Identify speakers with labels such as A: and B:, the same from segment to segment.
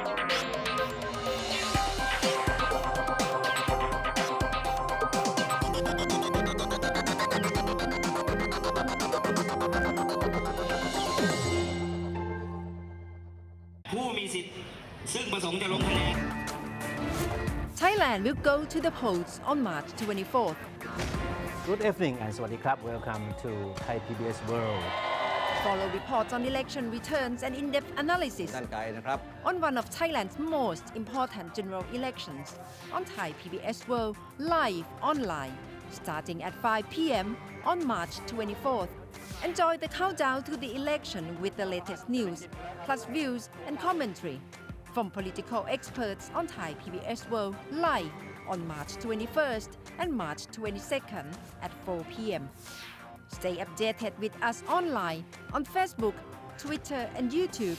A: ผู้มีสิทธิ์ซึ่งประสงค์จะลงคะแนน
B: Thailand will go to the polls on March 24th.
C: Good evening and สวัสดีครับ Welcome to Thai PBS World.
B: Follow reports on election returns and in-depth analysis
D: ด้านไกลนะครับ
B: on one of Thailand's most important general elections on Thai PBS World live online starting at 5 p.m. on March 24th. Enjoy the countdown to the election with the latest news, plus views and commentary from political experts on Thai PBS World live on March 21st and March 22nd at 4 p.m. Stay updated with us online on Facebook, Twitter and YouTube.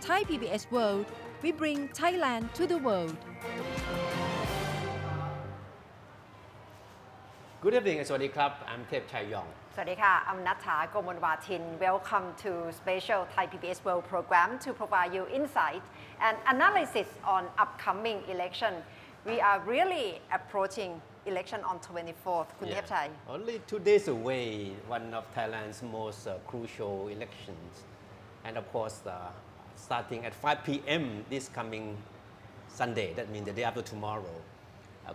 B: Thai PBS World, we bring Thailand to the world.
C: Good evening สวัสดีครับ I'm เทพชัยยอง
E: สวัสดีค่ะอำนัทฐา โกมลวาทิน Welcome to special Thai PBS World program to provide you insight and analysis on upcoming election. We are really approaching election on 24th คุณเทพชัย
C: Only 2 days away, one of Thailand's most crucial elections. And of course, starting at 5 p.m. this coming Sunday, that means the day after tomorrow,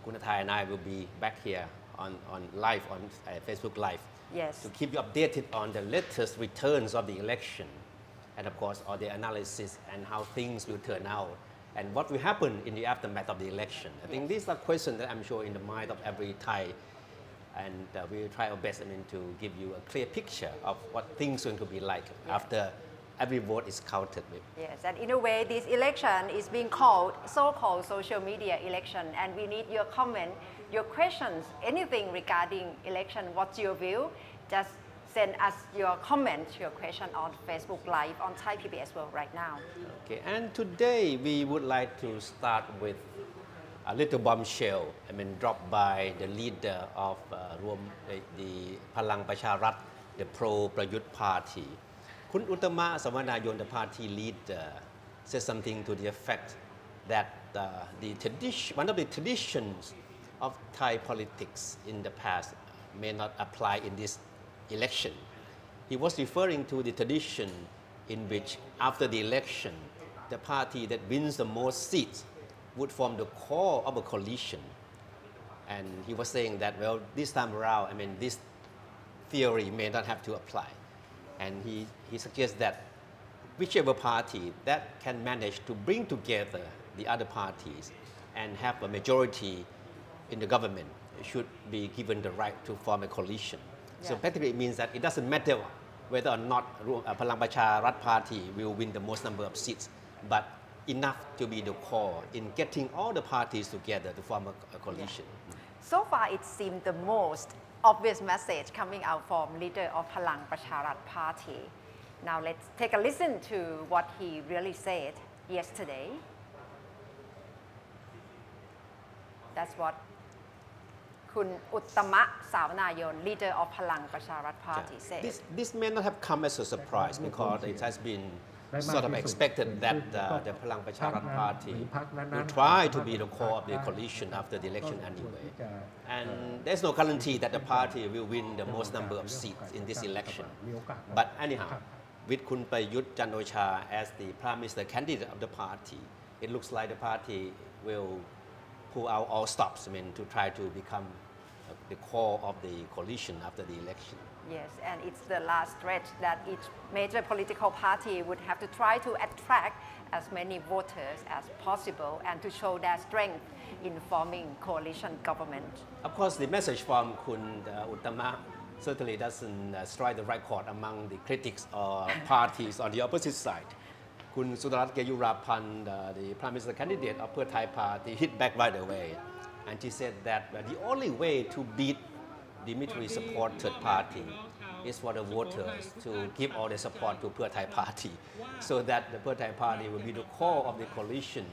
C: Kunathai and I will be back here on live on Facebook Live.
E: Yes.
C: To keep you updated on the latest returns of the election and of course all the analysis and how things will turn out and what will happen in the aftermath of the election. I think these are questions that I'm sure in the mind of every Thai and we will try our best to give you a clear picture of what things are going to be like after every vote is counted with.
E: Yes, and in a way this election is being called so-called social media election and we need your comment, your questions, anything regarding election, what's your view? Just send us your comment, your question on Facebook Live on Thai PBS World right now.
C: Okay, and today we would like to start with a little bombshell, dropped by the leader of the Palang Pracharat, the pro-Prayut party. Kun Uttama Samanayon, the party leader, said something to the effect that one of the traditions of Thai politics in the past may not apply in this election. He was referring to the tradition in which after the election, the party that wins the most seats would form the core of a coalition. And he was saying that, well, this time around, this theory may not have to apply. And he suggests that whichever party that can manage to bring together the other parties and have a majority in the government should be given the right to form a coalition. Yeah. So practically it means that it doesn't matter whether or not Palang Pracharat party will win the most number of seats, but enough to be the core in getting all the parties together to form a coalition.
E: Yeah. So far it seemed the most obvious message coming out from leader of Palang Pracharat party. Now let's take a listen to what he really said yesterday. That's what Kun Uttama Savanayone, leader of Palang Pracharat party, said.
C: This may not have come as a surprise because it has been sort of expected that the Palang Pracharat party will try to be the core of the coalition after the election anyway. And there's no guarantee that the party will win the most number of seats in this election. But anyhow, with Kun Prayut Chan-o-cha as the Prime Minister candidate of the party, it looks like the party will pull out all stops to try to become the core of the coalition after the election.
E: Yes, and it's the last stretch that each major political party would have to try to attract as many voters as possible and to show their strength in forming coalition government.
C: Of course, the message from Kun Uttama certainly doesn't strike the right chord among the critics or parties on the opposite side. Kun Sudarat Geyurapan, the Prime Minister candidate of Pheu Thai party, hit back right away. And she said that the only way to beat the military supported party is for the voters to give all the support to Pheu Thai party so that the Pheu Thai party will be the core of the coalition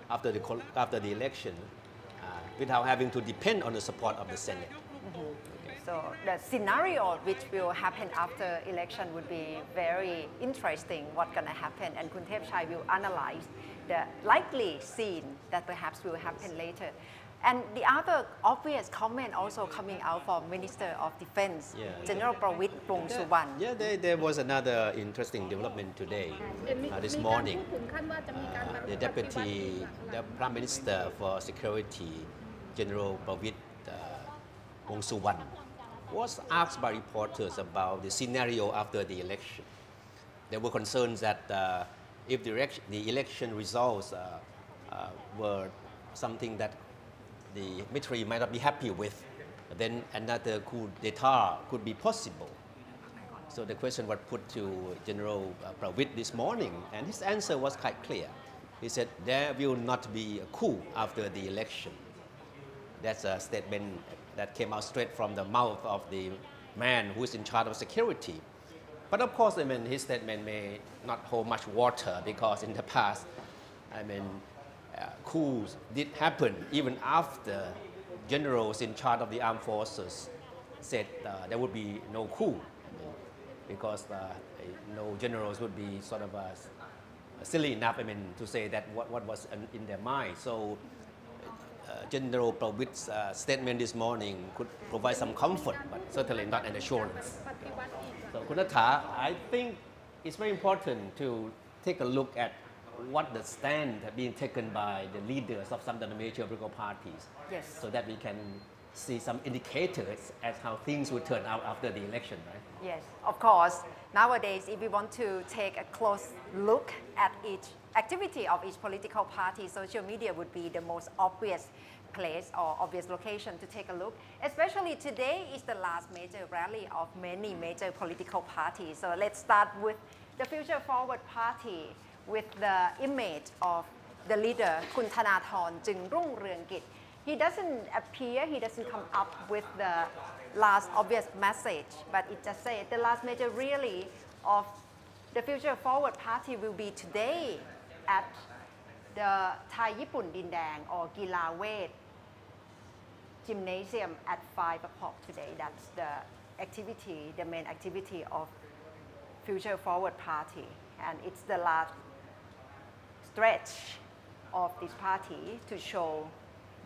C: after the election without having to depend on the support of the Senate.
E: Mm-hmm. Okay. So the scenario which will happen after election would be very interesting. What's going to happen, and Kun Thepchai will analyze the likely scene that perhaps will happen later. And the other obvious comment also coming out from Minister of Defense, General Prayut Wongsuwan.
C: Yeah, there was another interesting development today, this morning. The Prime Minister for Security, General Prayut Wongsuwan, was asked by reporters about the scenario after the election. There were concerns that if the election results were something that the military might not be happy with, then another coup d'etat could be possible. So the question was put to General Prayut this morning, and his answer was quite clear. He said there will not be a coup after the election. That's a statement that came out straight from the mouth of the man who is in charge of security. But of course, his statement may not hold much water because in the past, coups did happen even after generals in charge of the armed forces said there would be no coup, because no generals would be sort of silly enough, to say that what was in their mind. So General Prayut's statement this morning could provide some comfort, but certainly not an assurance. So Kunatha, I think it's very important to take a look at what the stand being taken by the leaders of some of the major political parties, so that we can see some indicators as how things would turn out after the election, right?
E: Yes, of course. Nowadays, if we want to take a close look at each activity of each political party, social media would be the most obvious place or obvious location to take a look. Especially today is the last major rally of many major political parties. So let's start with the Future Forward Party, with the image of the leader, Kun Thanathornจึงรุ่งเรืองกิจ. He doesn't appear, he doesn't come up with the last obvious message, but it just says the last major rally of the Future Forward Party will be today at the Thai ญี่ปุ่นดินแดง or กีฬาเวท gymnasium at 5 o'clock today. That's the activity, the main activity of Future Forward Party, and it's the last stretch of this party to show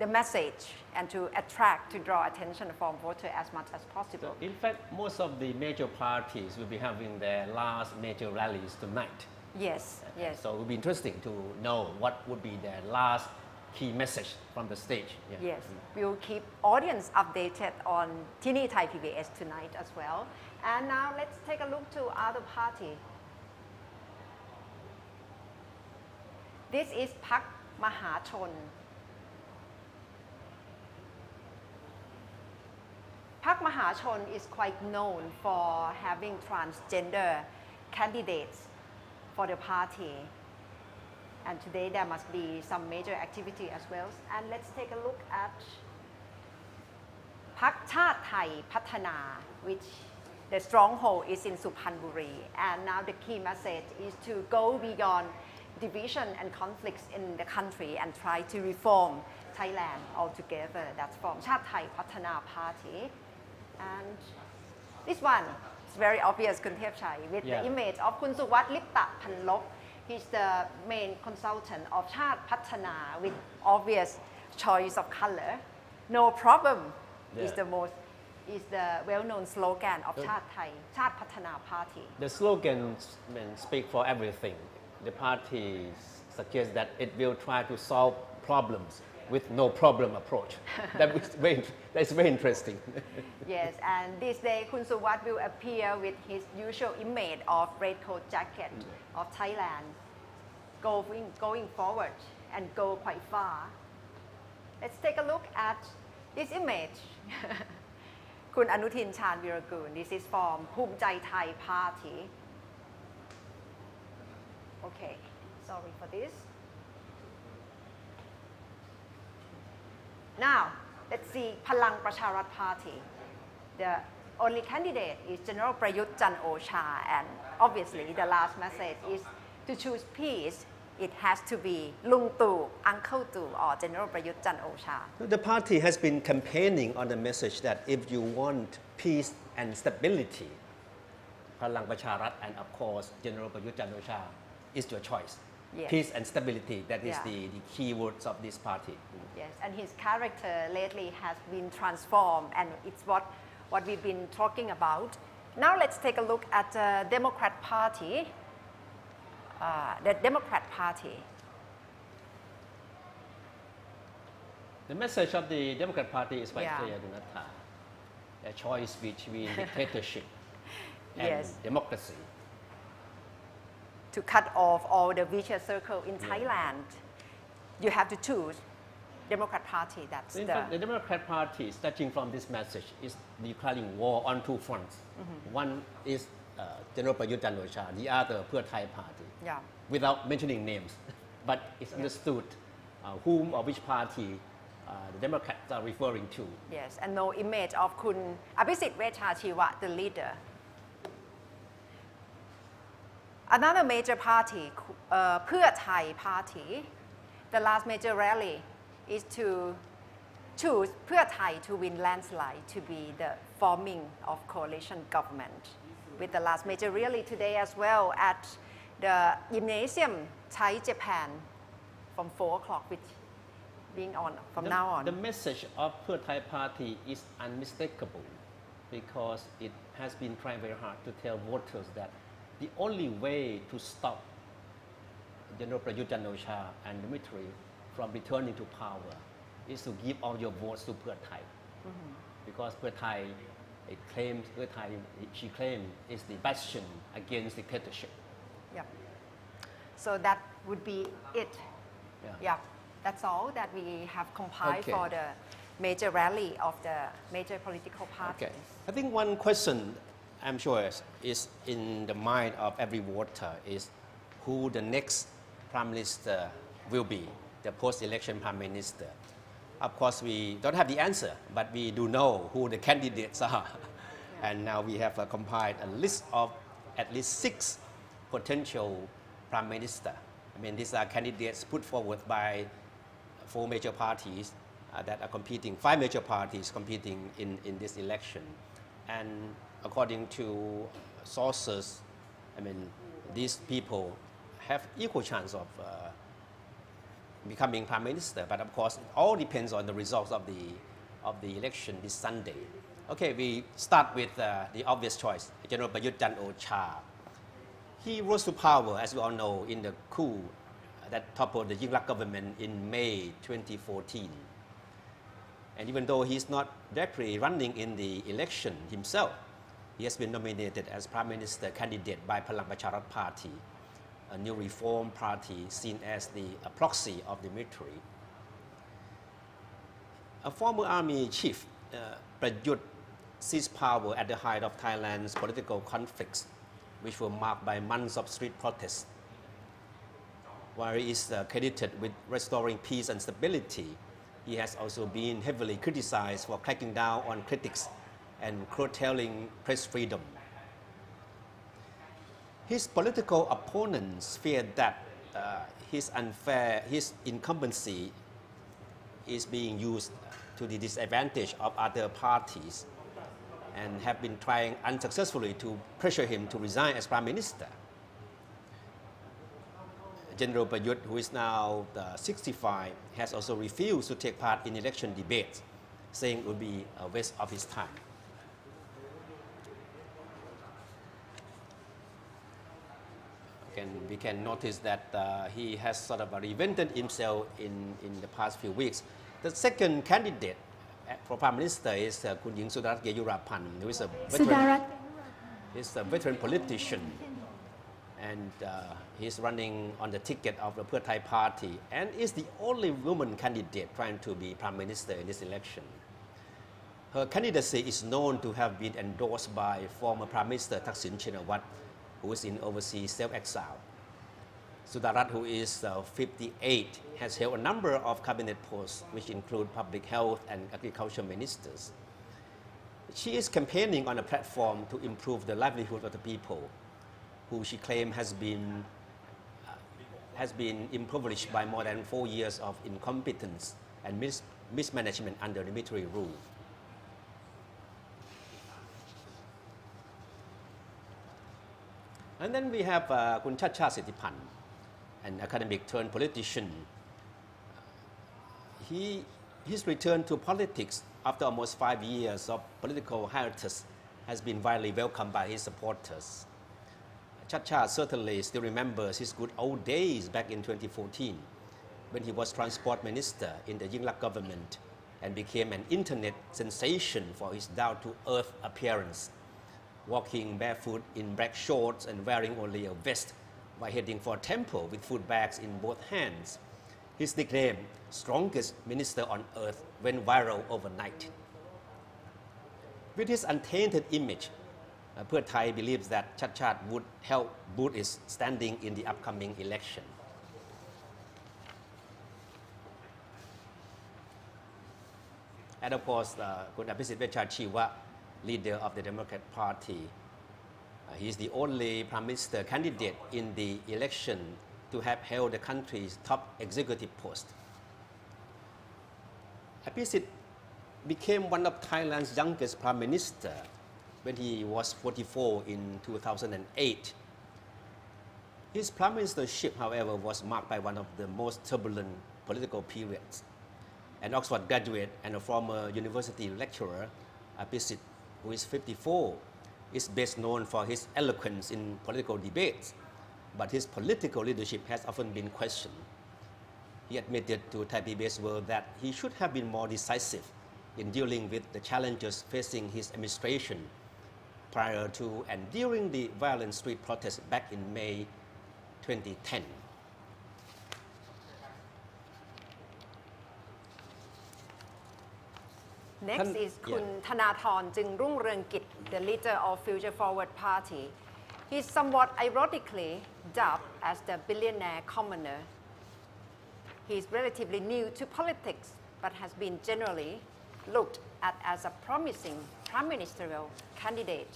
E: the message and to attract, to draw attention from voters as much as possible.
C: So in fact, most of the major parties will be having their last major rallies tonight.
E: Yes, yes.
C: So it will be interesting to know what would be their last key message from the stage.
E: Yes, we'll keep audience updated on Tini Thai PBS tonight as well. And now let's take a look to other party. This is พรรคมหาชน พรรคมหาชน is quite known for having transgender candidates for the party. And today there must be some major activity as well. And let's take a look at พรรคชาติไทยพัฒนา which the stronghold is in Suphanburi. And now the key message is to go beyond division and conflicts in the country and try to reform Thailand altogether. That's from ชาติไทยพัฒนา Party. And this one is very obvious, Kun Thepchai, with the image of Kun Suwat Lipta Phanlop. He's the main consultant of ชาติพัฒนา with obvious choice of color. No problem is the well-known slogan of ชาติไทย ชาติพัฒนา Party.
C: The slogans speak for everything. The party suggests that it will try to solve problems with no problem approach. That's very interesting.
E: Yes, and this day Kun Suwat will appear with his usual image of red coat jacket of Thailand, going forward and go quite far. Let's take a look at this image. Kun Anutin Chanviragun. This is from Somchai Thai Party. Okay, sorry for this. Now, let's see Palang Pracharat Party. The only candidate is General Prayut Chan-o-cha, and obviously the last message is to choose peace it has to be Lung Tu, Uncle Tu, or General Prayut Chan-o-cha.
C: The party has been campaigning on the message that if you want peace and stability, Palang Pacharat and of course General Prayut Chan-o-cha is your choice.
E: Yes.
C: Peace and stability, that is
E: Yeah.
C: the key words of this party.
E: Yes, and his character lately has been transformed, and it's what we've been talking about. Now let's take a look at the Democrat Party. The Democrat Party.
C: The message of the Democrat Party is quite
E: Yeah.
C: clear, Dunatha. A choice between dictatorship and
E: Yes.
C: democracy.
E: To cut off all the vicious circle in Thailand, you have to choose Democrat Party. That's
C: In fact, the Democrat Party, starting from this message, is declaring war on two fronts. One is General Prayut Chan-o-cha, the other Pheu Thai Party,
E: yeah.
C: without mentioning names. But it's understood whom or which party the Democrats are referring to.
E: Yes, and no image of Kun Abhisit Vechachiwa, the leader. Another major party, Pheu Thai Party, the last major rally is to choose Pheu Thai to win landslide to be the forming of coalition government. With the last major rally today as well at the gymnasium Thai Japan from 4 o'clock, which being on from now on.
C: The message of Pheu Thai Party is unmistakable because it has been trying very hard to tell voters that the only way to stop General Prayut Chan-o-cha and the military from returning to power is to give all your votes to Pheu Thai. Because Pheu Thai, she claims, is the bastion against dictatorship.
E: Yeah. So that would be it.
C: Yeah.
E: That's all that we have compiled
C: Okay.
E: for the major rally of the major political parties.
C: Okay. I think one question I'm sure is in the mind of every voter is who the next Prime Minister will be, the post-election Prime Minister. Of course, we don't have the answer, but we do know who the candidates are. And now we have compiled a list of at least 6 potential Prime Minister. I mean, these are candidates put forward by 4 major parties that are competing, 5 major parties competing in this election. And according to sources, I mean, these people have equal chance of becoming Prime Minister. But of course, it all depends on the results of the election this Sunday. Okay, we start with the obvious choice, General Prayut Chan-o-cha. He rose to power, as we all know, in the coup that toppled the Yingluck government in May 2014. And even though he's not directly running in the election himself, he has been nominated as Prime Minister candidate by Palang Pacharat Party, a new reform party seen as the proxy of the military. A former army chief, Prayut, seized power at the height of Thailand's political conflicts, which were marked by months of street protests. While he is credited with restoring peace and stability, he has also been heavily criticized for cracking down on critics and curtailing press freedom. His political opponents fear that his incumbency is being used to the disadvantage of other parties and have been trying unsuccessfully to pressure him to resign as Prime Minister. General Prayut, who is now 65, has also refused to take part in election debates, saying it would be a waste of his time. We can notice that he has sort of reinvented himself in the past few weeks. The second candidate for Prime Minister is Kun Ying Sudarat Geyurapan, who is a veteran politician, and he's running on the ticket of the Pheu Thai Party and is the only woman candidate trying to be Prime Minister in this election. Her candidacy is known to have been endorsed by former Prime Minister Thaksin Shinawatra, who is in overseas self-exile. Sudarat, who is 58, has held a number of cabinet posts, which include public health and agriculture ministers. She is campaigning on a platform to improve the livelihood of the people, who she claims has been impoverished by more than 4 years of incompetence and mismanagement under the military rule. And then we have Kun Chacha Sitipan, an academic turned politician. His return to politics after almost 5 years of political hiatus has been widely welcomed by his supporters. Chacha certainly still remembers his good old days back in 2014 when he was transport minister in the Yingluck government and became an internet sensation for his down-to-earth appearance, walking barefoot in black shorts and wearing only a vest while heading for a temple with food bags in both hands. His nickname, strongest minister on earth, went viral overnight. With his untainted image, Pheu Thai believes that Chat would help boost its standing in the upcoming election. And of course, Kun Abhisit Vejjajiva, leader of the Democrat Party, he is the only Prime Minister candidate in the election to have held the country's top executive post. Abhisit became one of Thailand's youngest Prime Minister when he was 44 in 2008. His Prime Ministership, however, was marked by one of the most turbulent political periods. An Oxford graduate and a former university lecturer, Abhisit, who is 54, is best known for his eloquence in political debates, but his political leadership has often been questioned. He admitted to Thai PBS World that he should have been more decisive in dealing with the challenges facing his administration prior to and during the violent street protests back in May 2010.
E: Next is Kun Thanathorn Jingrungrungkit, the leader of Future Forward Party. He is somewhat ironically dubbed as the billionaire commoner. He is relatively new to politics, but has been generally looked at as a promising prime ministerial candidate.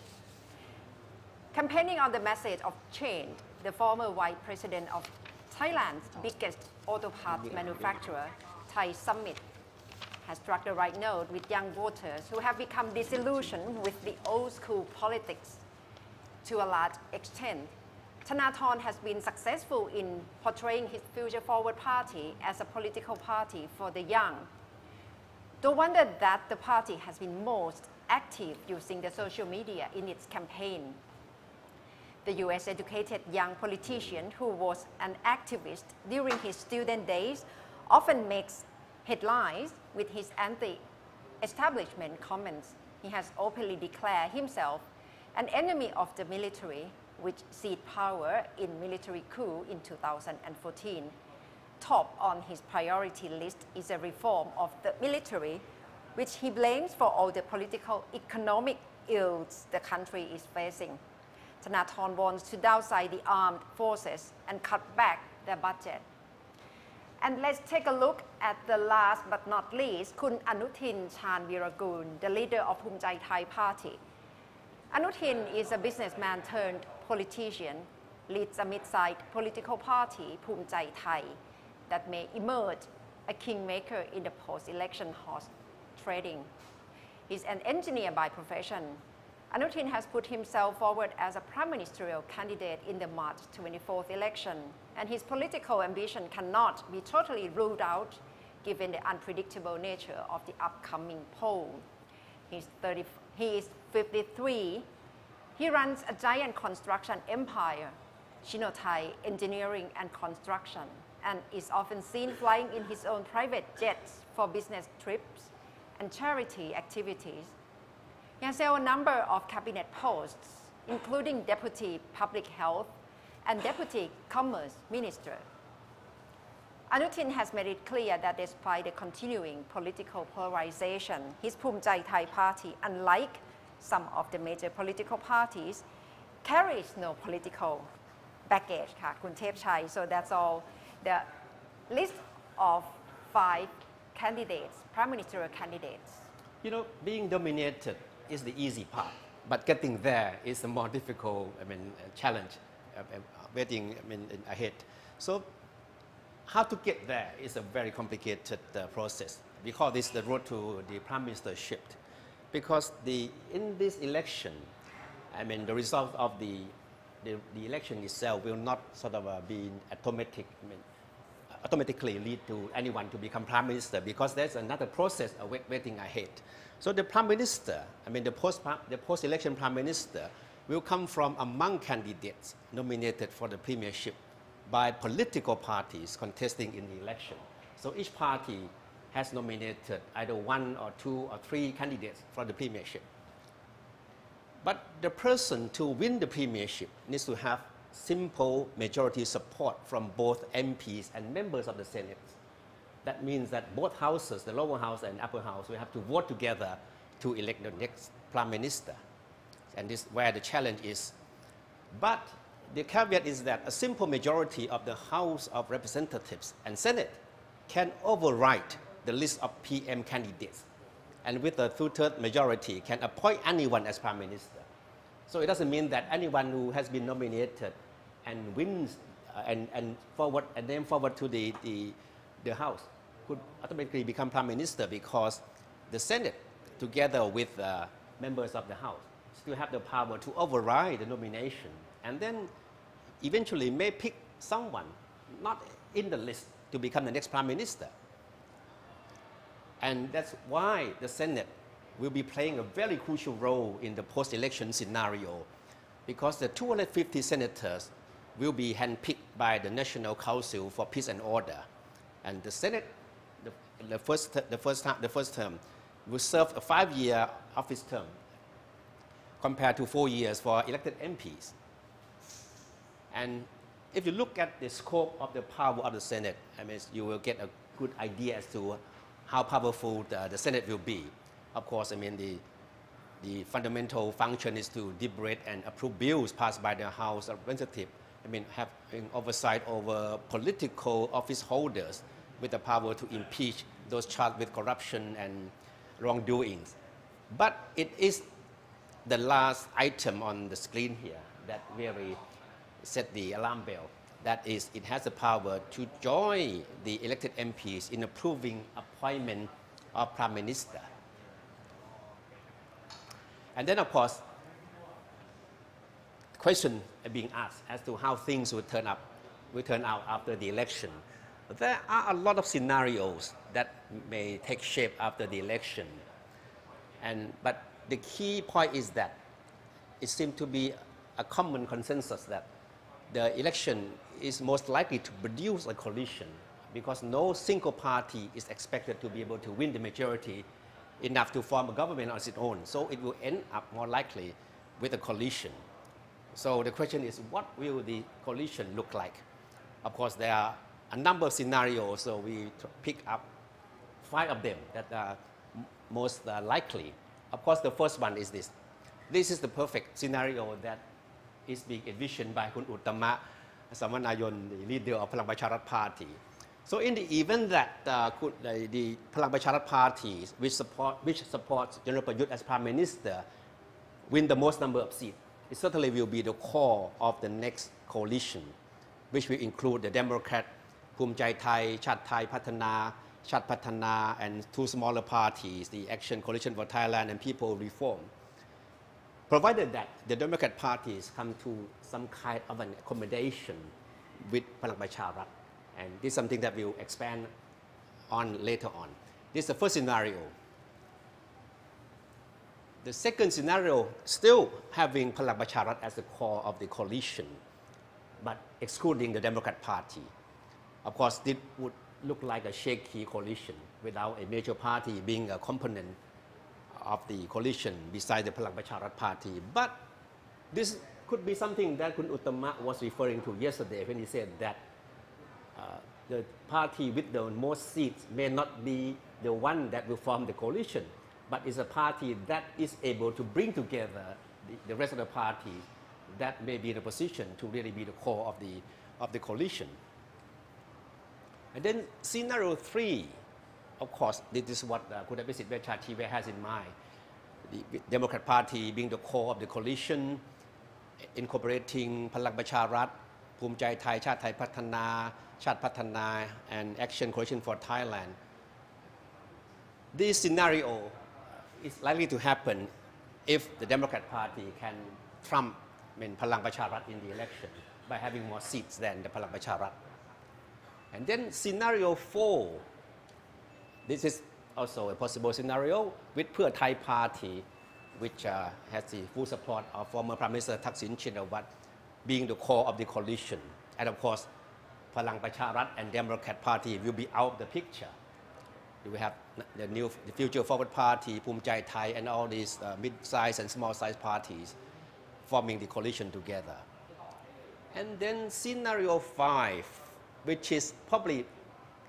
E: Campaigning on the message of change, the former vice president of Thailand's biggest auto parts manufacturer, Thai Summit, has struck the right note with young voters who have become disillusioned with the old school politics. To a large extent, Thanathorn has been successful in portraying his Future Forward Party as a political party for the young. Don't wonder that the party has been most active using the social media in its campaign. The US-educated young politician who was an activist during his student days often makes headlines with his anti-establishment comments. He has openly declared himself an enemy of the military, which seized power in military coup in 2014. Top on his priority list is a reform of the military, which he blames for all the political economic ills the country is facing. Thanathorn wants to downsize the armed forces and cut back their budget. And let's take a look at the last but not least, Kun Anuthin Chanviragul, the leader of Somchai Thai Party. Anuthin is a businessman turned politician, leads a mid-sized political party, Somchai Thai, that may emerge a kingmaker in the post-election horse trading. He's an engineer by profession. Anuthin has put himself forward as a prime ministerial candidate in the March 24th election, and his political ambition cannot be totally ruled out given the unpredictable nature of the upcoming poll. He is 53. He runs a giant construction empire, Shinothai Engineering and Construction, and is often seen flying in his own private jets for business trips and charity activities. He has held a number of cabinet posts, including Deputy Public Health and Deputy Commerce Minister. Anuthin has made it clear that despite the continuing political polarization, his Somchai Thai Party, unlike some of the major political parties, carries no political baggage, Kun Thepchai. So that's all the list of 5 candidates, prime ministerial candidates.
C: You know, being dominated is the easy part, but getting there is the more difficult, challenge waiting, ahead. So how to get there is a very complicated process. We call this the road to the prime ministership, because in this election, I mean, the result of the election itself will not sort of be automatically lead to anyone to become prime minister, because there's another process waiting ahead. So the prime minister, I mean, the post-election prime minister will come from among candidates nominated for the premiership by political parties contesting in the election. So each party has nominated either 1 or 2 or 3 candidates for the premiership. But the person to win the premiership needs to have simple majority support from both MPs and members of the Senate. That means that both houses, the lower house and upper house, will have to vote together to elect the next prime minister. And this is where the challenge is. But the caveat is that a simple majority of the House of Representatives and Senate can override the list of PM candidates, and with a 2/3 majority can appoint anyone as prime minister. So it doesn't mean that anyone who has been nominated and wins and then forward to the House could automatically become prime minister, because the Senate, together with members of the House, still have the power to override the nomination, and then eventually may pick someone not in the list to become the next prime minister. And that's why the Senate will be playing a very crucial role in the post-election scenario, because the 250 senators will be handpicked by the National Council for Peace and Order. And the Senate, the first term, will serve a 5-year office term compared to 4 years for elected MPs. And if you look at the scope of the power of the Senate, I mean, you will get a good idea as to how powerful the Senate will be. Of course, I mean, the fundamental function is to deliberate and approve bills passed by the House of Representatives. I mean, having oversight over political office holders with the power to impeach those charged with corruption and wrongdoings. But it is the last item on the screen here that really set the alarm bell. That is, it has the power to join the elected MPs in approving appointment of prime minister. And then, of course, the question being asked as to how things will turn out after the election. There are a lot of scenarios that may take shape after the election. But the key point is that it seems to be a common consensus that the election is most likely to produce a coalition, because no single party is expected to be able to win the majority enough to form a government on its own. So it will end up more likely with a coalition. So the question is, what will the coalition look like? Of course, there are a number of scenarios, so we pick up 5 of them that are most likely. Of course, the first one is this. This is the perfect scenario that is being envisioned by Kun Uttama Samanayon, the leader of Palang Pracharat Party. So in the event that the Palang Pracharat Party, which supports General Prayut as Prime Minister, win the most number of seats, it certainly will be the core of the next coalition, which will include the Democrat, Somchai Thai, Thai Patana, and 2 smaller parties, the Action Coalition for Thailand and People Reform. Provided that the Democrat parties come to some kind of an accommodation with Palang Pracharat. And this is something that we'll expand on later on. This is the first scenario. The second scenario, still having Palang Pracharat as the core of the coalition, but excluding the Democrat Party. Of course, this would look like a shaky coalition without a major party being a component of the coalition beside the Palang Pracharat Party. But this could be something that Kun Uttama was referring to yesterday when he said that the party with the most seats may not be the one that will form the coalition, but is a party that is able to bring together the rest of the parties that may be in a position to really be the core of the coalition. And then scenario 3, of course, this is what Kudapisit Vechachive has in mind. The Democrat Party being the core of the coalition, incorporating Palang Pracharat, ภูมิใจไทยชาติไทยพัฒนาชาติพัฒนา and Action Coalition for Thailand this scenario is likely to happen if the Democrat Party can trump Palang Pracharat in the election by having more seats than the Palang Pracharat. And then scenario 4, this is also a possible scenario with Pheu Thai Party, which has the full support of former Prime Minister Thaksin Shinawatra being the core of the coalition. And of course, Palang Pracharat and Democrat Party will be out of the picture. You will have the Future Forward Party, Somchai Thai, and all these mid-sized and small-sized parties forming the coalition together. And then scenario 5, which is probably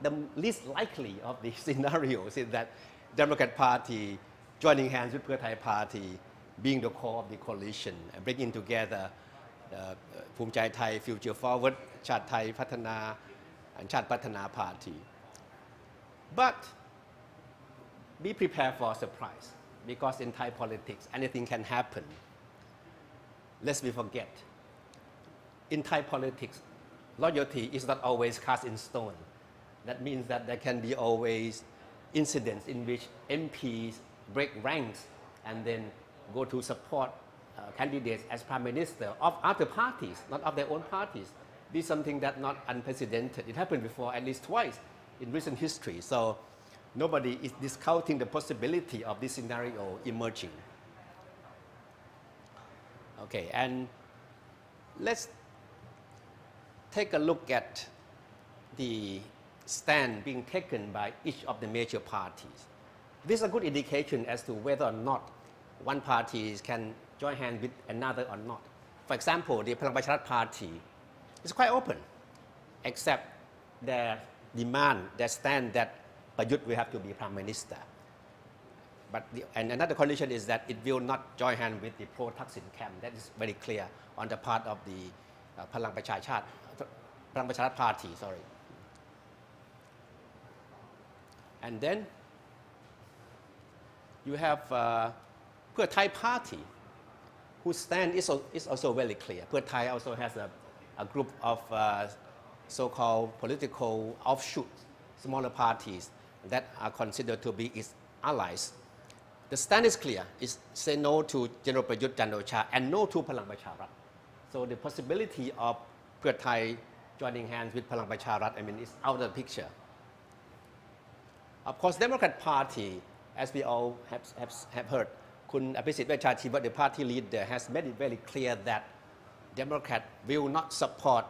C: the least likely of the scenarios, is that Democrat Party joining hands with Pheu Thai Party being the core of the coalition and bringing together the Somchai Thai, Future Forward, Chart Thai Patana, and Chart Patana Party. But be prepared for a surprise, because in Thai politics, anything can happen. Lest we forget, in Thai politics, loyalty is not always cast in stone. That means that there can be always incidents in which MPs break ranks and then go to support candidates as prime minister of other parties, not of their own parties. This is something that's not unprecedented. It happened before at least twice in recent history. So nobody is discounting the possibility of this scenario emerging. Okay, and let's take a look at the stand being taken by each of the major parties. This is a good indication as to whether or not one party can join hands with another or not. For example, the Palang Pracharat Party is quite open, except their demand, their stand that Prayut will have to be Prime Minister. But and another condition is that it will not join hands with the pro-Thaksin camp. That is very clear on the part of the Palang Pracharat Party. Sorry. And then you have Pheu Thai Party, whose stand is also very clear. Pheu Thai also has a group of so-called political offshoots, smaller parties that are considered to be its allies. The stand is clear. It's say no to General Prayut Chan-o-cha and no to Palang Pracharat. So the possibility of Pheu Thai joining hands with Palang Pracharat, is out of the picture. Of course, Democrat Party, as we all have heard, Kun Apisit Vechachivat, the party leader, has made it very clear that Democrat will not support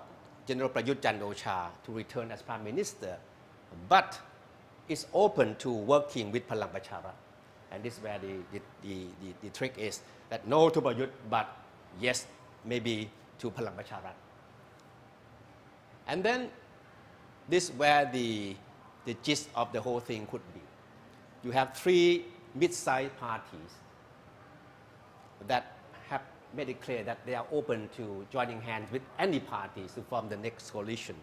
C: General Prayut Chan-o-cha to return as Prime Minister, but is open to working with Palang Pracharat. And this is where the trick is, that no to Prayut, but yes, maybe to Palang Pracharat. And then this is where the gist of the whole thing could be. You have 3 mid-sized parties that have made it clear that they are open to joining hands with any parties to form the next coalition.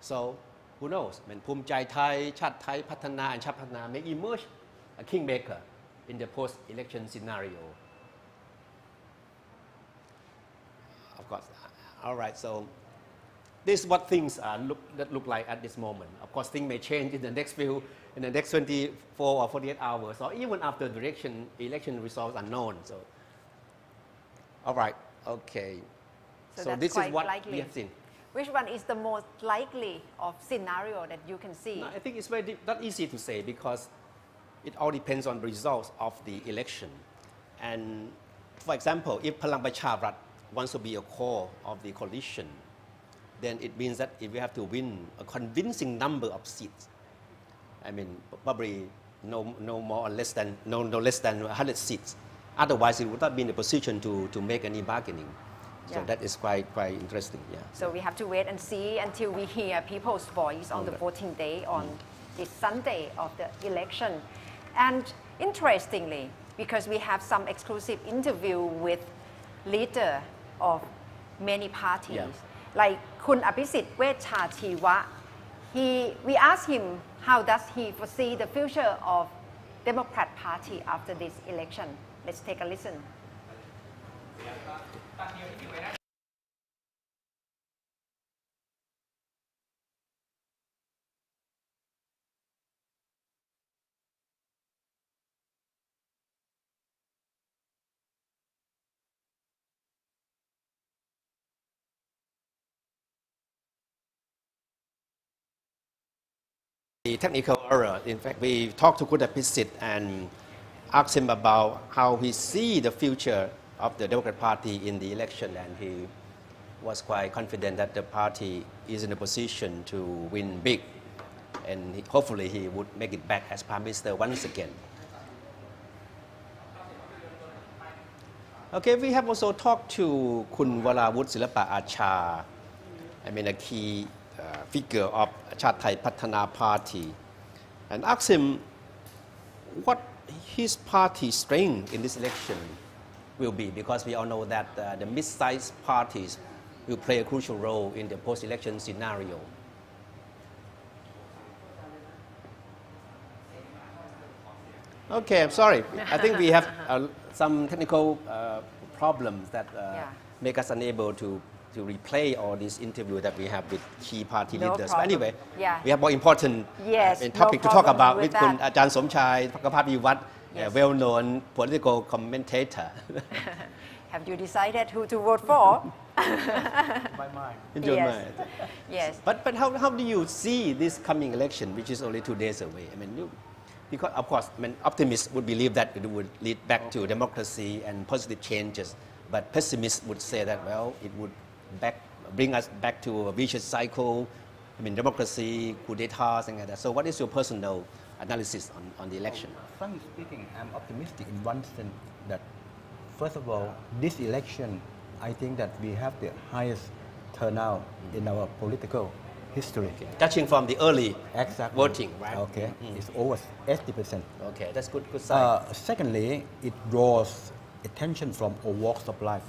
C: So who knows? Somchai Thai, Chart Thai Patana, and Chart Patana may emerge a kingmaker in the post-election scenario. Of course. All right. So this is what things look like at this moment. Of course, things may change in the next 24 or 48 hours, or even after the election results are known. So, all right, okay. So this is what we have seen.
E: Which one is the most likely of scenario that you can see?
C: No, I think it's not easy to say, because it all depends on the results of the election. And for example, if Palang Pracharat wants to be a core of the coalition, then it means that if we have to win a convincing number of seats, probably no more or less than no less than 100 seats. Otherwise, it would not be in a position to make any bargaining. So that is quite interesting. Yeah.
E: So we have to wait and see until we hear people's voice on the voting day on this Sunday of the election. And interestingly, because we have some exclusive interview with leader of many parties, like Kun Apisit Vechachivat, we asked him how does he foresee the future of Democrat Party after this election. Let's take a listen.
C: The technical error. In fact, we talked to Pakkapaswiwat and asked him about how he see the future of the Democrat Party in the election, and he was quite confident that the party is in a position to win big, and hopefully he would make it back as Prime Minister once again. Okay, we have also talked to Kun Warawut Silapa Acha, a key figure of Thai Pattana Party, and asked him what his party's strength in this election will be, because we all know that the mid-sized parties will play a crucial role in the post-election scenario. Okay, I'm sorry. I think we have some technical problems that make us unable to replay all this interview that we have with key party leaders. But anyway, we have more important topic to talk about with Kun Ajahn Somchai Pakkapaswiwat, a well-known political commentator.
E: Have you decided who to vote for?
D: My mind.
C: In your mind.
E: Yes.
C: But how do you see this coming election, which is only 2 days away? Because of course, optimists would believe that it would lead back to democracy and positive changes, but pessimists would say that, well, it would bring us back to a vicious cycle. Democracy, coup d'etat, things like that. So what is your personal analysis on the election?
D: Frankly speaking, I'm optimistic in one sense that, first of all, this election, I think that we have the highest turnout in our political history.
C: Okay. Judging from the early voting, right?
D: Okay, it's over 80%.
C: Okay, that's good sign.
D: Secondly, it draws attention from all walks of life,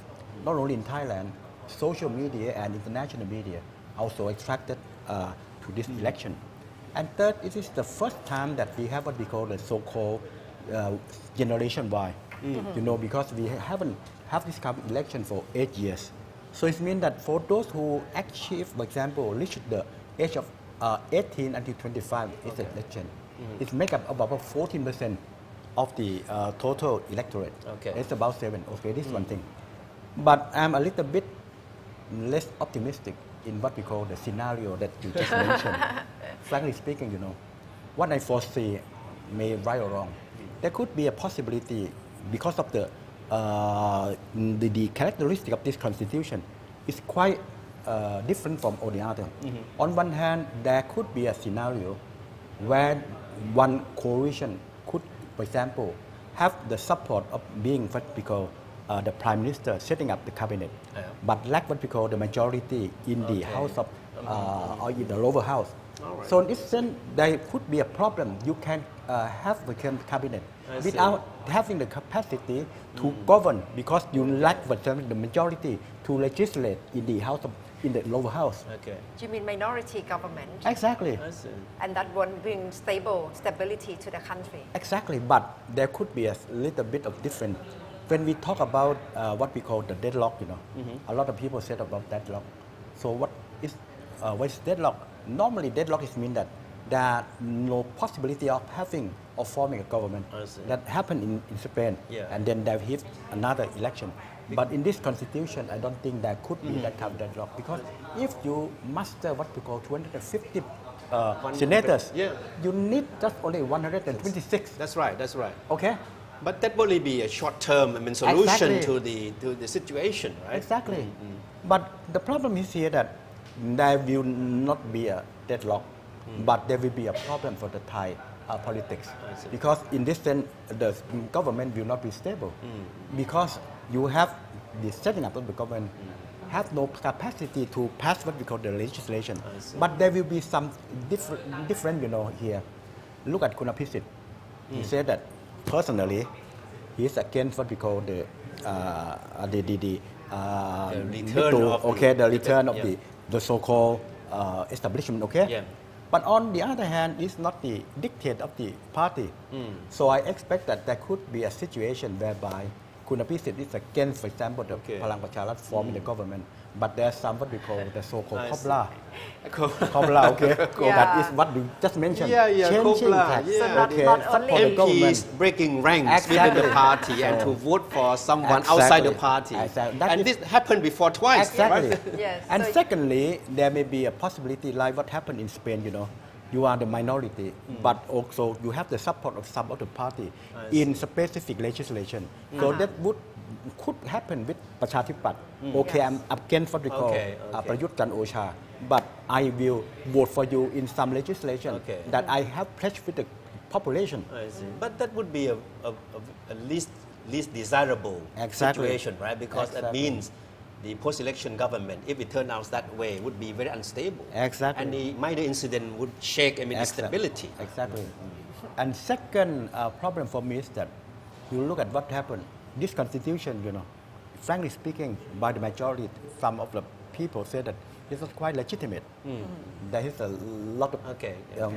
D: not only in Thailand. Social media and international media also attracted to this election. And third, it is the first time that we have what we call the so-called Generation Y. Because we haven't had this kind of election for 8 years. So it means that for those who achieve, for example, reach the age of 18 until 25 is an election. It makes up about 14% of the total electorate.
C: Okay.
D: It's about 7. Okay, this is one thing. But I'm a little bit less optimistic in what we call the scenario that you just mentioned. Frankly speaking, what I foresee may right or wrong. There could be a possibility because of the characteristic of this constitution is quite different from all the other. On one hand, there could be a scenario where one coalition could, for example, have the support of being what we call the Prime Minister setting up the cabinet, but lack what we call the majority in the House of or in the lower house. Right. So in this sense, there could be a problem. You can have the cabinet without having the capacity to govern because you lack the majority to legislate in the house in the lower house.
C: Okay.
E: You mean minority government?
D: Exactly.
E: And that won't bring stability to the country.
D: Exactly, but there could be a little bit of difference. When we talk about what we call the deadlock, a lot of people said about deadlock. So what is deadlock? Normally, deadlock is mean that there are no possibility of having or forming a government. That happened in Spain, and then they hit another election. But in this constitution, I don't think there could be that kind of deadlock because if you muster what we call 250 senators, you need just only 126.
C: That's right.
D: Okay.
C: But that will only be a short-term solution to the situation, right?
D: Exactly. But the problem is here that there will not be a deadlock, but there will be a problem for the Thai politics. Because in this sense, the government will not be stable. Because you have the setting up of the government have no capacity to pass what we call the legislation. But there will be some different, here. Look at Kun Pakkapaswiwat. He said that personally, he is against what we call the return of the so-called establishment. Okay.
C: Yeah.
D: But on the other hand, it's not the dictate of the party. So I expect that there could be a situation whereby Kun Pakkapaswiwat is against, for example, the Palang Pracharat forming the government. But there's some what we call the so-called Kobla. Kobla, okay? That is what you just mentioned. Changing
C: Kobla.
E: So not only
C: MPs breaking ranks within the party and to vote for someone outside the party. And this happened before twice.
D: Exactly.
C: Right?
E: Yes.
D: And secondly, there may be a possibility like what happened in Spain, you are the minority, but also you have the support of some other party in specific legislation. So that could happen with Prachatipat. Okay, I'm against what we call Prayut Chan Ocha, but I will vote for you in some legislation that I have pledged with the population.
C: I see. But that would be a least desirable situation, right? Because that means the post-election government, if it turns out that way, would be very unstable.
D: Exactly.
C: And the minor incident would shake the stability.
D: Exactly. And second problem for me is that you look at what happened. This constitution, frankly speaking, by the majority, some of the people say that this was quite legitimate. There is a lot of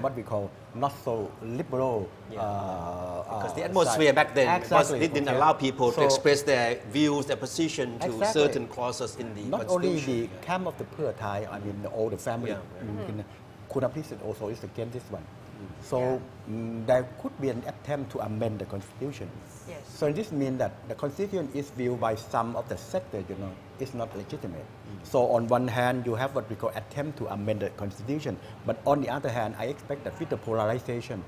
D: what we call not so liberal.
C: Because the atmosphere back then it didn't allow people to express their views, their position to certain clauses in the
D: not
C: constitution.
D: Only the camp of the Pheu Thai, I mean all the family, Kunapis also is against this one. So there could be an attempt to amend the constitution.
E: Yes.
D: So this means that the constitution is viewed by some of the sector, is not legitimate. So on one hand, you have what we call attempt to amend the constitution, but on the other hand, I expect that with the polarization,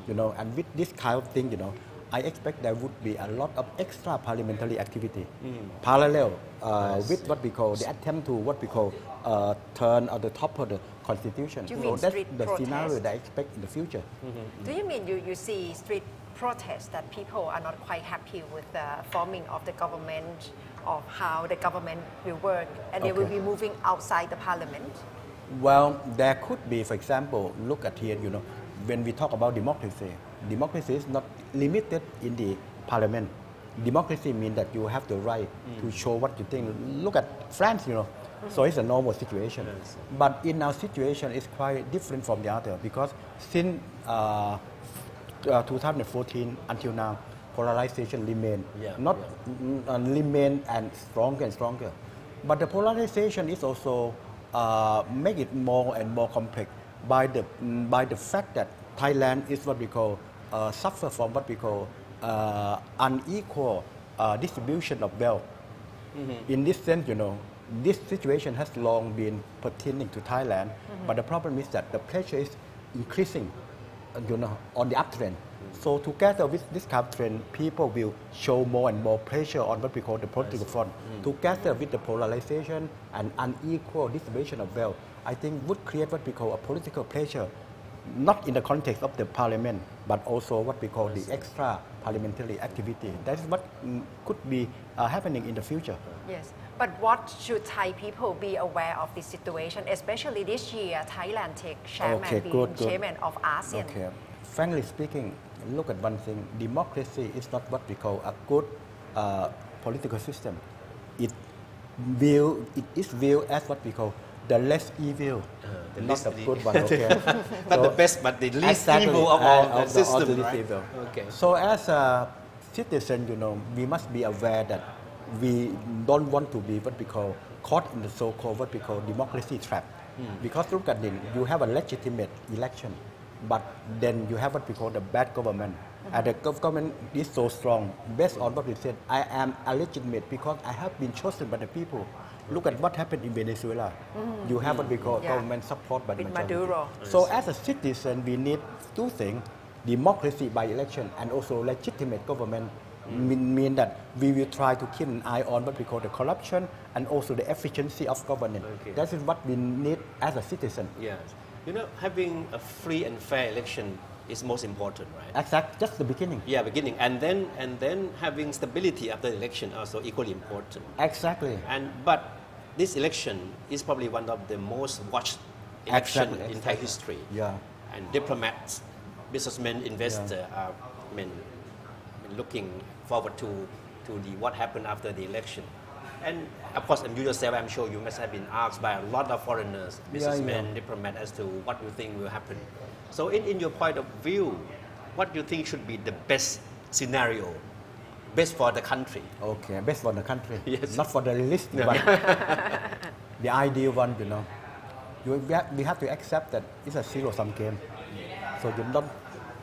D: and with this kind of thing, I expect there would be a lot of extra parliamentary activity, parallel with what we call the attempt to what we call turn on the top of the constitution. So that's the scenario that I expect in the future.
E: Do you mean you see street protests that people are not quite happy with the forming of the government, of how the government will work, and they will be moving outside the parliament?
D: Well, there could be, for example, look at here, when we talk about democracy, democracy is not limited in the parliament. Democracy means that you have the right to show what you think. Look at France, so it's a normal situation. But in our situation, it's quite different from the other because since 2014 until now, polarization remain, remain and stronger. But the polarization is also make it more and more complex by the fact that Thailand is what we call suffer from what we call unequal distribution of wealth. In this sense, this situation has long been pertaining to Thailand, but the problem is that the pressure is increasing, on the uptrend. So together with this kind of trend, people will show more and more pressure on what we call the political front. Together with the polarization and unequal distribution of wealth, I think would create what we call a political pressure, not in the context of the parliament, but also what we call the extra parliamentary activity. That is what could be happening in the future.
E: Yes. But what should Thai people be aware of this situation, especially this year, Thailand take chairman, chairman of ASEAN?
D: Okay. Frankly speaking, look at one thing. Democracy is not what we call a good political system. It is viewed as what we call the less evil, not the good one. Okay.
C: Not the best, but the least evil of all the system. Right?
D: Okay. So as a citizen, we must be aware that we don't want to be what we call caught in the so-called what we call democracy trap. Because look at it, you have a legitimate election, but then you have what we call the bad government. And the government is so strong, based on what we said, I am illegitimate because I have been chosen by the people. Look at what happened in Venezuela. You have what we call government support by the majority.
E: Maduro.
D: So as a citizen, we need two things, democracy by election and also legitimate government. Mean that we will try to keep an eye on what we call the corruption and also the efficiency of government. That is what we need as a citizen.
C: Yes. Having a free and fair election is most important, right?
D: Exactly, just the beginning.
C: Yeah, beginning, and then having stability after the election also equally important.
D: Exactly.
C: But this election is probably one of the most watched elections in Thai history.
D: Yeah.
C: And diplomats, businessmen, investors are looking forward to what happened after the election. And of course, you yourself, I'm sure you must have been asked by a lot of foreigners, businessmen, diplomats, as to what you think will happen. So in your point of view, what do you think should be the best scenario, best for the country?
D: Okay, best for the country.
C: Yes.
D: Not for the realistic one. The ideal one, we have to accept that it's a zero-sum game. So you're not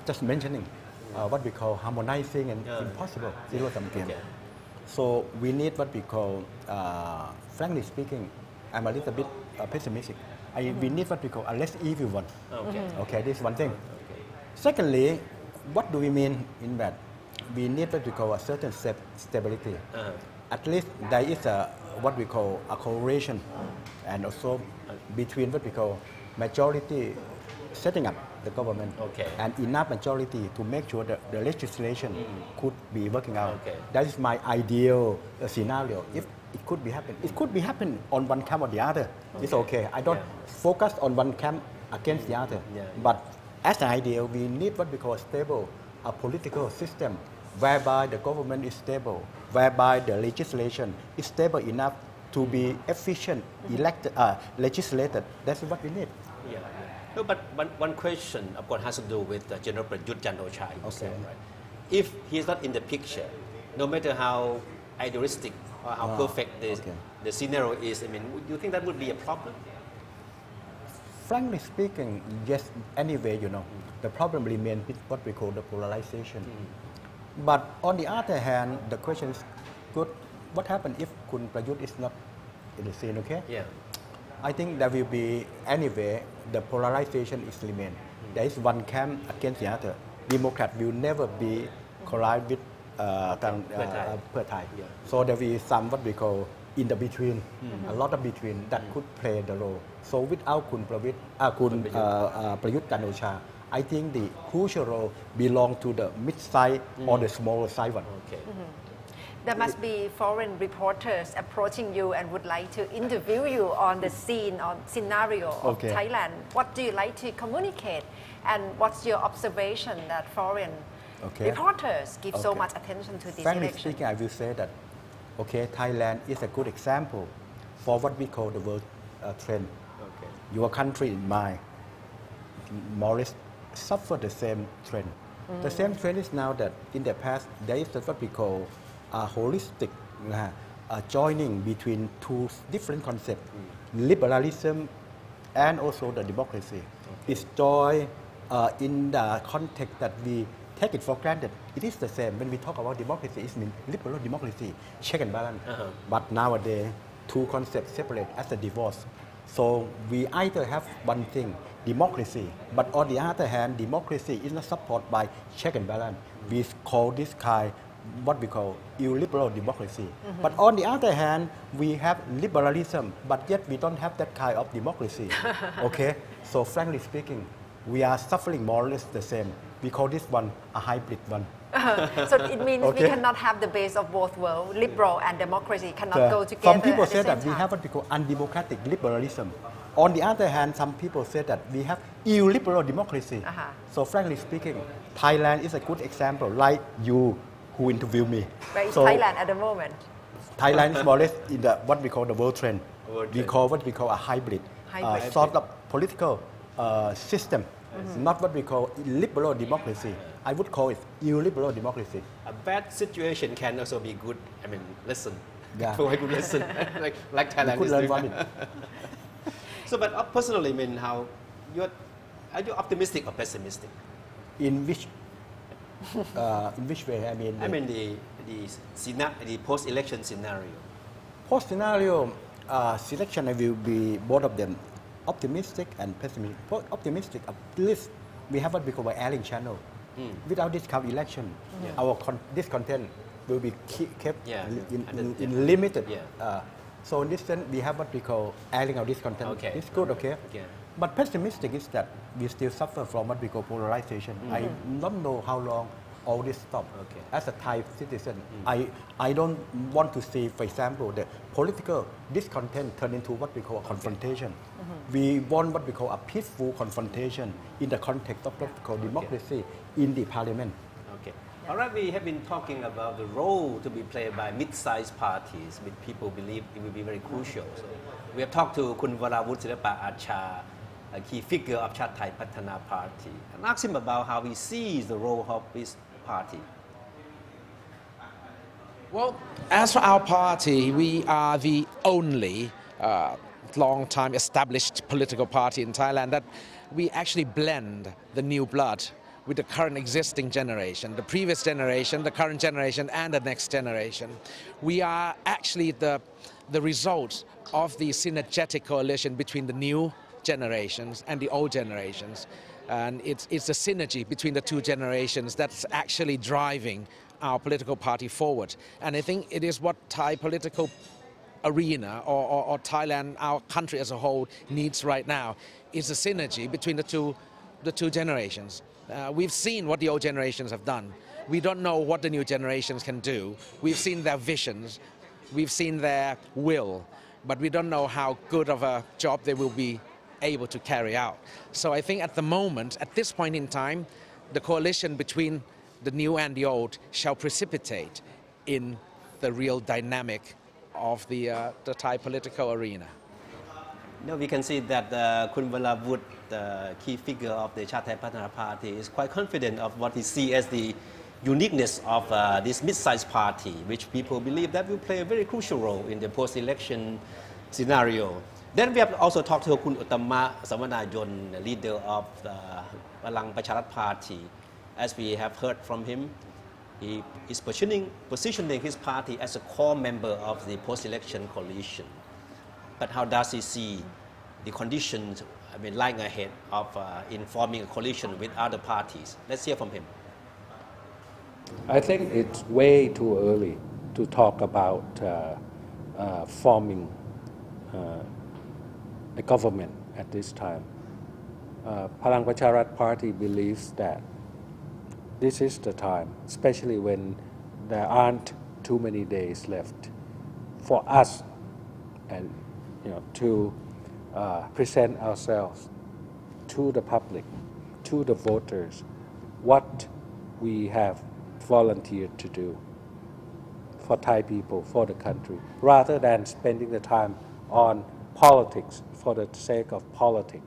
D: just mentioning what we call harmonizing and impossible, zero-sum game. So we need what we call, frankly speaking, I'm a little bit pessimistic. We need what we call a less evil one.
C: Okay.
D: Okay, this is one thing. Secondly, what do we mean in that? We need what we call a certain stability. At least there is what we call a correlation, and also between what we call majority setting up the government and enough majority to make sure that the legislation could be working out. That is my ideal scenario. If it could be happen, it could be happen on one camp or the other. It's okay. I don't focus on one camp against the other. But as an ideal, we need what we call a stable political system, whereby the government is stable, whereby the legislation is stable enough to be efficient, legislated. That's what we need.
C: Yeah. No, but one question, of course, has to do with General Prayut Chan-o-cha himself, right? If he's not in the picture, no matter how idealistic or how perfect the scenario is, I mean, do you think that would be a problem?
D: Frankly speaking, yes, anyway, the problem remains with what we call the polarization. But on the other hand, the question is good. What happens if Kun Prayut is not in the scene, okay?
C: Yeah.
D: I think there will be, anyway, the polarization is remain. There is one camp against the other. Democrat will never be collide with Pheu Thai. So there will be some what we call in the between, a lot of between that could play the role. So without Kun Prayut Chan-o-cha, I think the crucial role belongs to the mid-size or the smaller size one.
C: Okay.
E: There must be foreign reporters approaching you and would like to interview you on the scene or scenario of Thailand. What do you like to communicate? And what's your observation that foreign reporters give so much attention to this
D: Frankly
E: election?
D: speaking, I will say that, Thailand is a good example for what we call the world trend. Your country in mind, more or less, suffer the same trend. The same trend is now that in the past, there is what we call a holistic joining between two different concepts, liberalism and also the democracy. It's joy in the context that we take it for granted. It is the same. When we talk about democracy, it means liberal democracy, check and balance. But nowadays, two concepts separate as a divorce. So we either have one thing, democracy, but on the other hand, democracy is not supported by check and balance. We call this kind what we call illiberal democracy. But on the other hand, we have liberalism, but yet we don't have that kind of democracy. So frankly speaking, we are suffering more or less the same. We call this one a hybrid one.
E: So it means we cannot have the base of both worlds, liberal and democracy cannot go together.
D: Some people
E: at the
D: say
E: same
D: that we
E: time.
D: have what we call undemocratic liberalism. On the other hand, some people say that we have illiberal democracy. So frankly speaking, Thailand is a good example, like you who interview me.
E: Where is Thailand at the moment?
D: Thailand is more or less in the what we call the world trend. We call what we call a hybrid. Sort of political system. Not what we call liberal democracy. I would call it illiberal democracy.
C: A bad situation can also be good, lesson.
D: Yeah.
C: For a good lesson, like Thailand
D: could
C: is
D: learn
C: doing.
D: from it.
C: So, but personally, are you optimistic or pessimistic?
D: In which way?
C: The post-election scenario.
D: Post-scenario selection, I will be both of them, optimistic and pessimistic. Optimistic, at least we have what we call an airing channel. Without this kind of election, this content will be kept in limited. So in this sense, we have what we call airing of this content. It's good, But pessimistic is that we still suffer from what we call polarization. I don't know how long all this stop. As a Thai citizen, I don't want to see, for example, the political discontent turn into what we call a confrontation. We want what we call a peaceful confrontation in the context of what we call democracy in the parliament.
C: All right, we have been talking about the role to be played by mid-sized parties, which people believe it will be very crucial. So we have talked to Kun Varavut Silapa Acha, a key figure of Thai Pattana Party, and asked him about how he sees the role of his party.
F: Well, as for our party, we are the only long-time established political party in Thailand that we actually blend the new blood with the current existing generation, the previous generation, the current generation, and the next generation. We are actually the result of the synergetic coalition between the new generations and the old generations. And it's a synergy between the two generations that's actually driving our political party forward. And I think it is what Thai political arena or Thailand, our country as a whole, needs right now, is a synergy between the two generations. We've seen what the old generations have done. We don't know what the new generations can do. We've seen their visions, we've seen their will, but we don't know how good of a job they will be able to carry out. So I think at the moment, at this point in time, the coalition between the new and the old shall precipitate in the real dynamic of the Thai political arena.
C: Now we can see that Kun Valavut, the key figure of the Chart Thai Patana Party, is quite confident of what he sees as the uniqueness of this mid-sized party, which people believe that will play a very crucial role in the post-election scenario. Then we have also talked to Kun Uttama Samanayon, the leader of the Palang Pacharat Party. As we have heard from him, he is positioning his party as a core member of the post-election coalition. But how does he see the conditions, lying ahead of in forming a coalition with other parties? Let's hear from him.
G: I think it's way too early to talk about forming a government at this time. Palang Pacharat Party believes that this is the time, especially when there aren't too many days left for us and to present ourselves to the public, to the voters, what we have volunteered to do for Thai people, for the country, rather than spending the time on politics for the sake of politics,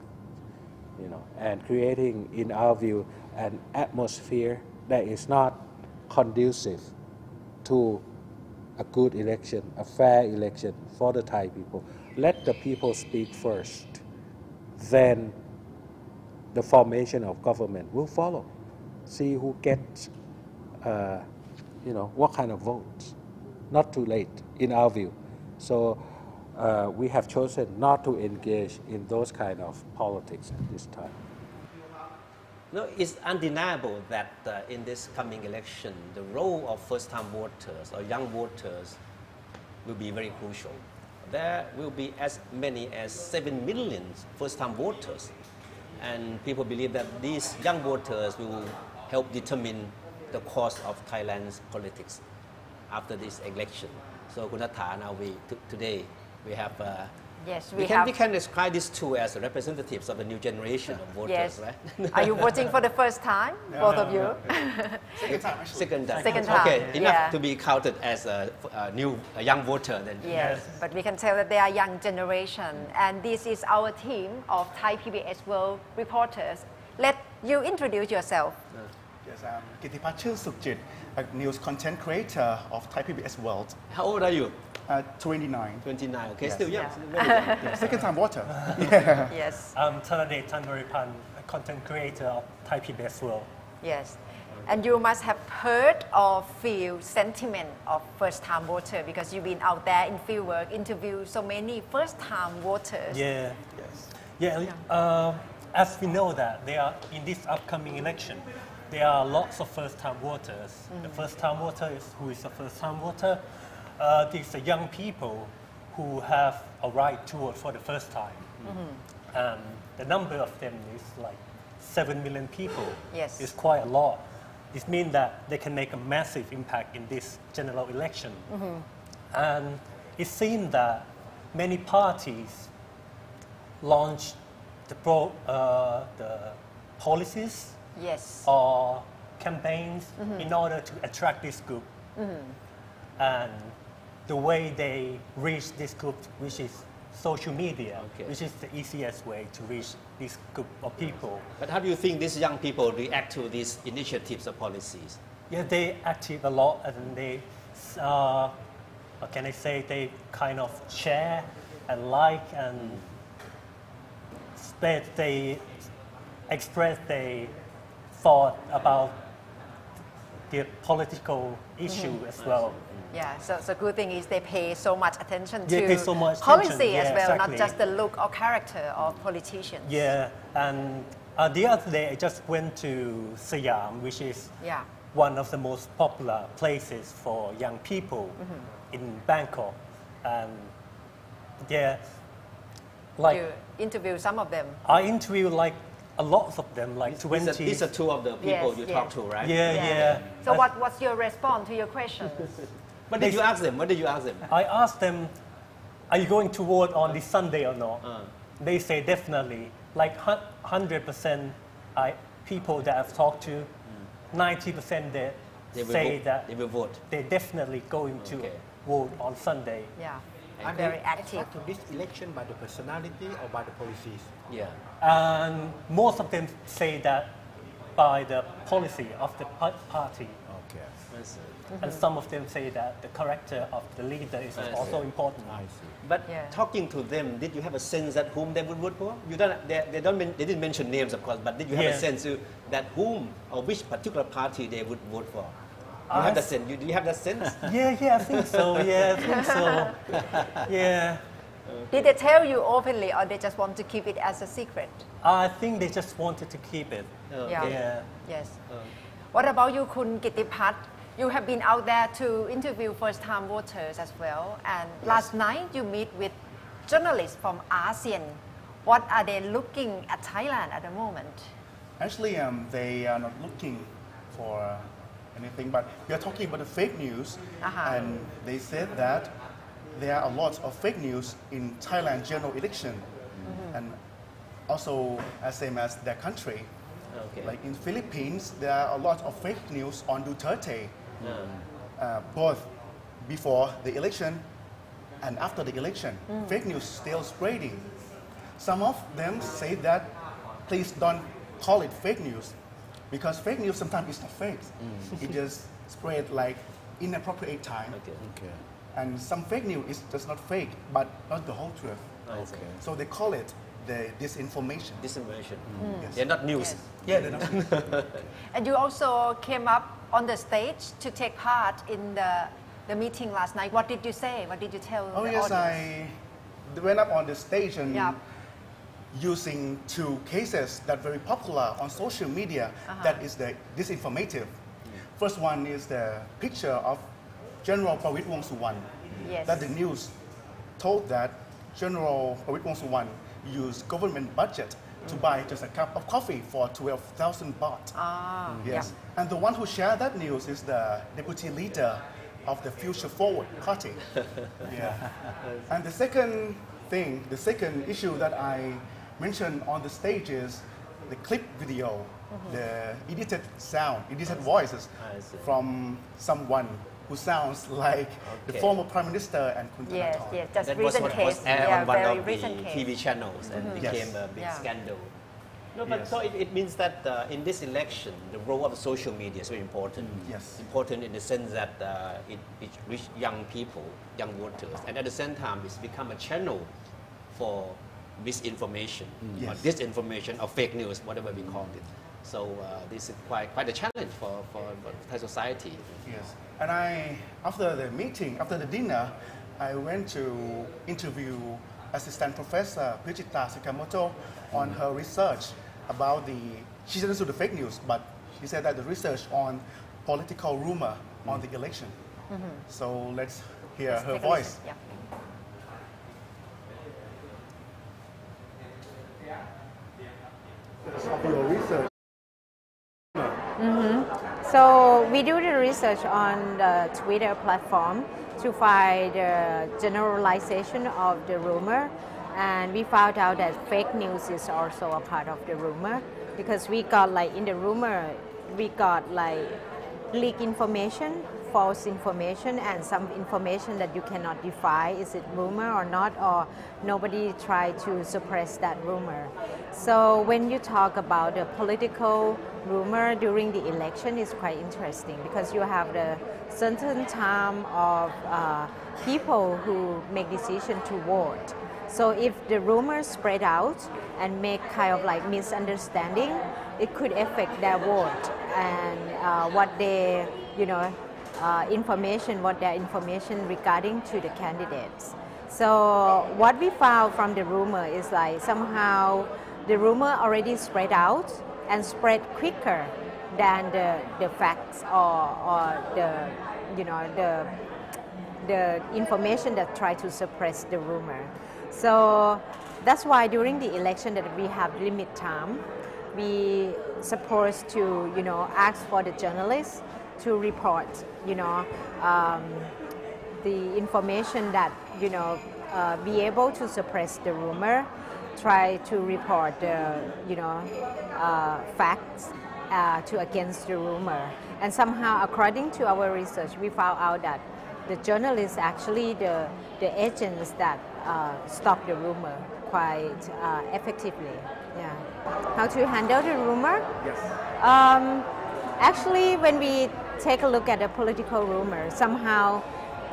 G: and creating, in our view, an atmosphere that is not conducive to a good election, a fair election for the Thai people. Let the people speak first, then the formation of government will follow. See who gets, what kind of votes. Not too late, in our view. So we have chosen not to engage in those kind of politics at this time.
C: No, it's undeniable that in this coming election, the role of first-time voters or young voters will be very crucial. There will be as many as 7 million first-time voters, and people believe that these young voters will help determine the course of Thailand's politics after this election. So, Kunatha, now today we have.
E: Yes,
C: we can describe these two as representatives of the new generation of voters,
E: yes.
C: Right?
E: Are you voting for the first time, both of you?
C: Second time, actually.
E: Second time.
C: Okay, enough to be counted as a young voter then.
E: Yes, but we can tell that they are young generation, and this is our team of Thai PBS World reporters. Let you introduce yourself.
H: Yes, I'm Kitipat Sukhjit, a news content creator of Thai PBS World.
C: How old are you?
H: 29.
C: 29, okay,
H: Yes.
C: still young.
E: Yeah.
H: Yeah, second time voter. Yeah.
E: Yes,
I: I'm Thanadet Tanmaripan, a content creator of Thai PBS World.
E: yes. And you must have heard or feel sentiment of first-time voter because you've been out there in field work, interviewed so many first-time voters.
I: Yeah. Yeah. As we know that there are in this upcoming election, there are lots of first-time voters. The first-time voter who is a first-time voter? These are young people who have a right to vote for the first time. And the number of them is like 7 million people.
E: Yes.
I: It's quite a lot. This means that they can make a massive impact in this general election. And it seems that many parties launch the policies
E: Yes.
I: or campaigns in order to attract this group. And the way they reach this group, which is social media, which is the easiest way to reach this group of people.
C: But how do you think these young people react to these initiatives or policies?
I: Yeah, they active a lot, and they, how can I say, they kind of share and like and spread, they express their thought about the political issue as well.
E: Yeah, so good thing is they pay so much attention
I: Yeah,
E: to
I: pay so much
E: policy
I: attention.
E: as
I: Yeah,
E: well,
I: exactly.
E: not just the look or character of politicians.
I: Yeah, and the other day I just went to Siam, which is
E: Yeah.
I: one of the most popular places for young people in Bangkok. And yeah, like
E: You interview some of them.
I: I interviewed like a lot of them, like 20.
C: These are two of the people
E: Yes,
C: you
E: yes.
C: talk to, right?
I: Yeah.
E: So what's your response to your question?
C: What did you ask them? What did you ask them?
I: I asked them, are you going to vote on this Sunday or not? They say definitely. Like 100% people that I've talked to, 90%
C: They will
I: say
C: vote.
I: that
C: They will vote.
I: they're definitely going to
C: Okay.
I: vote on Sunday.
E: Yeah.
D: Are
E: Very
D: they
E: active.
D: attracted to this election by the personality or by the policies?
C: Yeah.
I: And most of them say that by the policy of the party.
D: Okay.
I: And some of them say that the character of the leader is also important.
D: I see.
C: But
E: Yeah.
C: talking to them, did you have a sense that whom they would vote for? You don't. They didn't mention names, of course. But did you have a
I: Yeah.
C: sense that whom or which particular party they would vote for? You have that sense. Do you have that sense?
I: Yeah, I think so. Yeah, I think so. Yeah.
E: Did they tell you openly or they just want to keep it as a secret?
I: I think they just wanted to keep it. Yeah.
E: Yes. What about you, Kun Kittipat? You have been out there to interview first-time voters as well. And last night you meet with journalists from ASEAN. What are they looking at Thailand at the moment?
H: Actually, they are not looking for anything, but we are talking about the fake news, and they said that there are a lot of fake news in Thailand general election, and also as same as their country.
C: Okay.
H: Like in Philippines, there are a lot of fake news on Duterte, both before the election and after the election. Fake news still spreading. Some of them say that please don't call it fake news, because fake news sometimes is not fake. It just spread like inappropriate time.
D: Okay.
H: And some fake news is just not fake, but not the whole truth.
D: Okay.
H: So they call it the disinformation.
C: Disinformation.
H: Yes.
C: They're not news.
E: Yes.
H: Yeah, they're not.
E: And you also came up on the stage to take part in the meeting last night. What did you say? What did you tell
H: Oh
E: the
H: yes,
E: audience?
H: I went up on the stage and
E: Yeah.
H: using two cases that very popular on social media that is the disinformative. First one is the picture of General Prayut Wongsuwan.
E: Yes.
H: That the news told that General Prayut Wongsuwan used government budget to buy just a cup of coffee for 12,000 baht. Yes. And the one who shared that news is the deputy leader of the Future Forward party. Yeah. And the second issue that I mentioned on the stage is the clip video, the edited sound, edited voices
C: I see.
H: from someone who sounds like the
C: Okay.
H: former Prime Minister and Kun
E: Yes,
H: Thanathorn.
E: yes, just
C: That was
E: recent
C: what
E: case.
C: was aired
E: Yeah,
C: on one
E: very
C: of
E: recent
C: the
E: case.
C: TV channels and became a big
E: Yeah.
C: scandal. No, but
H: Yes.
C: so it means that in this election, the role of social media is very important.
H: Yes.
C: Important in the sense that it reaches young people, young voters, and at the same time, it's become a channel for misinformation, or
H: Yes.
C: disinformation, or fake news, whatever we call it. So this is quite a challenge for Thai society.
H: Yes. And after the meeting, after the dinner, I went to interview Assistant Professor Pujita Sakamoto on her research about she didn't do the fake news, but she said that the research on political rumor on the election. So let's hear
E: Let's
H: her
E: take a
H: voice.
E: listen. Yeah.
H: Of your research.
J: So we do the research on the Twitter platform to find the generalization of the rumor, and we found out that fake news is also a part of the rumor, because we got like in the rumor we got like leak information, false information, and some information that you cannot define is it rumor or not, or nobody tried to suppress that rumor. So when you talk about the political rumor during the election, is quite interesting because you have the certain time of people who make decision to vote. So if the rumors spread out and make kind of like misunderstanding, it could affect their vote and what they, information, what their information regarding to the candidates. So what we found from the rumor is like somehow the rumor already spread out and spread quicker than the facts or the the information that try to suppress the rumor. So that's why during the election that we have limit time, we supposed to ask for the journalists to report the information that be able to suppress the rumor, try to report facts to against the rumor. And somehow, according to our research, we found out that the journalists actually the agents that stop the rumor quite effectively. Yeah. How to handle the rumor?
H: Yes.
J: Actually, when we take a look at the political rumor, somehow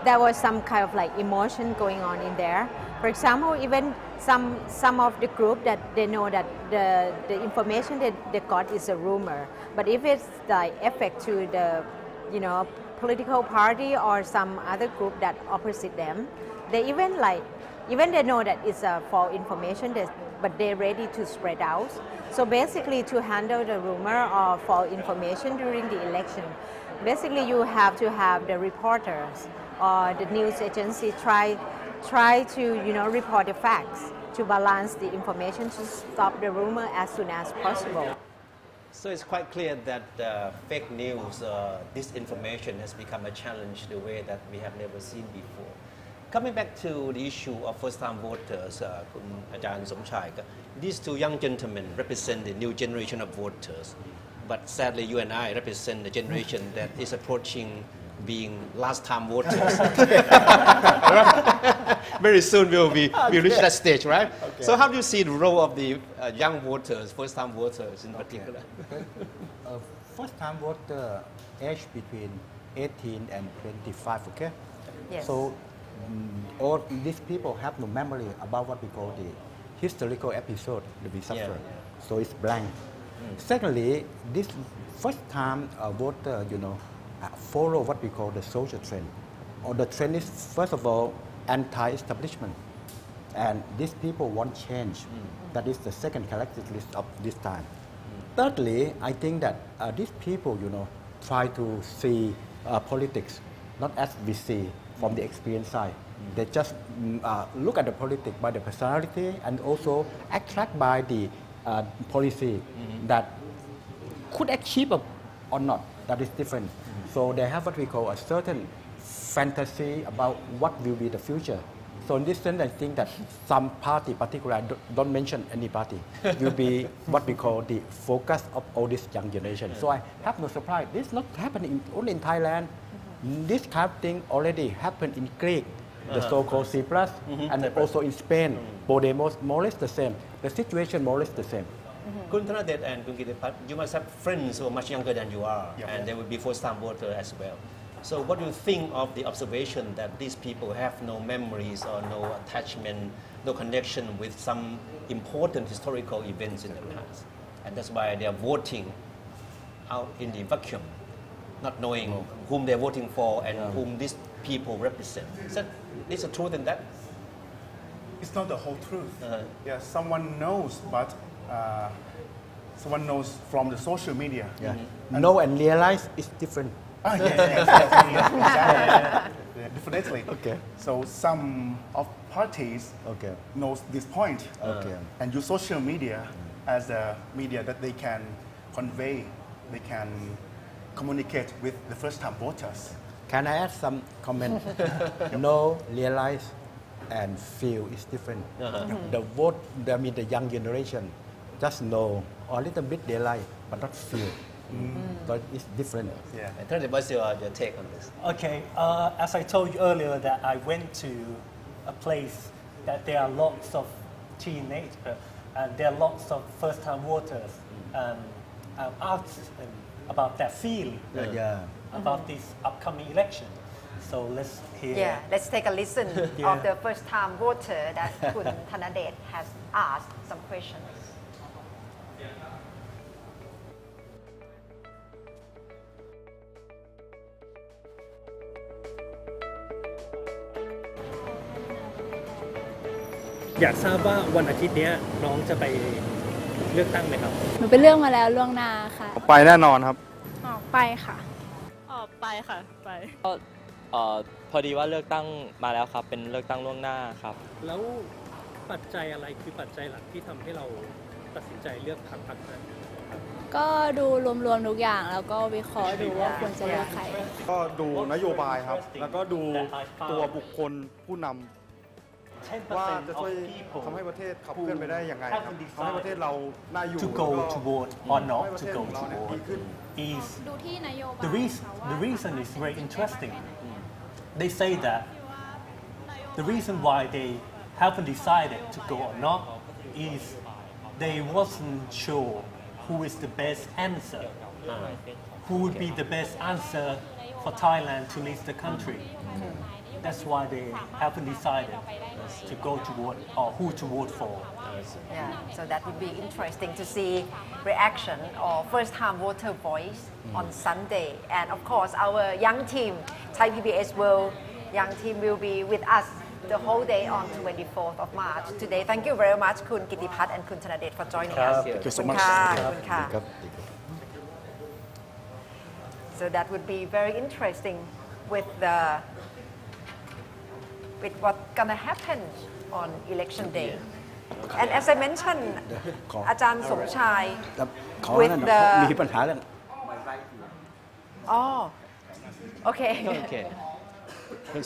J: there was some kind of like emotion going on in there. For example, even some of the group that they know that the information that they got is a rumor, but if it's like effect to the political party or some other group that opposite them, they even they know that it's a false information, but they're ready to spread out. So basically, to handle the rumor or false information during the election, basically you have to have the reporters or the news agency try to report the facts to balance the information to stop the rumor as soon as possible.
C: So it's quite clear that fake news, disinformation has become a challenge the way that we have never seen before. Coming back to the issue of first-time voters, Ajahn Somchai, these two young gentlemen represent the new generation of voters, but sadly you and I represent the generation that is approaching being last-time voters. Very soon we'll reach that stage, right? Okay. So how do you see the role of the young voters, first-time voters in particular?
D: First-time voter age between 18 and 25, okay?
J: Yes.
D: So all these people have no memory about what we call the historical episode that we suffered. Yeah. So it's blank. Secondly, this first-time voter, follow what we call the social trend. Or the trend is, first of all, anti-establishment. And these people want change. That is the second characteristic of this time. Thirdly, I think that these people, try to see politics not as we see from the experience side. They just look at the politics by the personality and also attract by the policy that could achieve or not. That is different. So they have what we call a certain fantasy about what will be the future. So in this sense, I think that some party, particularly don't mention any party, will be what we call the focus of all this young generation. So I have no surprise. This is not happening only in Thailand. This kind of thing already happened in Greek, the so-called C+, and also in Spain. Podemos, more or less the same. The situation more or less the same.
C: Kun Thanadet and Kun Kitipat, you must have friends who are much younger than you are, and they will be first-time voter as well. So what do you think of the observation that these people have no memories or no attachment, no connection with some important historical events in the past? And that's why they are voting out in the vacuum, not knowing whom they're voting for and whom these people represent. Is the truth in that?
H: It's not the whole truth. Yeah, someone knows, but someone knows from the social media.
D: Yeah. Know and realize is different.
H: Definitely.
D: Okay.
H: So some of parties knows this point and use social media as a media that they can convey, they can communicate with the first-time voters.
D: Can I add some comment? Know, realize, and feel is different. The young generation just know or a little bit realize, but not feel. But it's different.
H: Yeah.
C: What's your take on this?
I: Okay, as I told you earlier that I went to a place that there are lots of teenagers and there are lots of first-time voters, and I asked them about their feeling about this upcoming election. So let's hear.
E: Yeah, let's take a listen of the first-time voter that Kun Thanadet has asked some questions.
I: อยากทราบว่าวันอาทิตย์นี้น้องจะไปเลือกตั้งไหมครับ
K: หนูไปเลือกมาแล้วล่วงหน้าค่ะ
L: ไปแน่นอนครับ
K: ไปค่ะ
M: ไปค่ะไปพอดีว่าเลือกตั้งมาแล้วครับเป็นเลือกตั้งล่วงหน้าครับ
I: แล้วปัจจัยอะไรคือปัจจัยหลักที่ทำให้เราตัดสินใจเลือกพรรคนั้น
K: ก็ดูรวมๆทุกอย่างแล้วก็วิเคราะห์ดูว่าควรจะเลือกใคร
L: ก็ดูนโยบายครับแล้วก็ดูตัวบุคคลผู้นำว่าจะช่วยทำให้ประเทศขับเคลื่อนไปได้ยังไงครับทำให้ประเทศเราน่าอยู่
I: to go to vote or not to go to vote is the reason is very interesting. They say that the reason why they haven't decided to go or not is they wasn't sure who is the best answer, who would be the best answer for Thailand to lead the country. That's why they haven't decided to go to vote or who to vote for.
E: Yeah, so that would be interesting to see reaction or first-time voter voice on Sunday. And of course, our young team, Thai PBS World young team will be with us the whole day on 24th of March. Today, thank you very much, Kun Kittipat and Kun Thanadet for joining us.
L: Thank you so much.
E: So that would be very interesting with what's gonna happen on election day. And as I mentioned, อาจารย์สมชาย with the
D: มีปัญหาเรื่อง
E: Oh, okay.
C: Okay.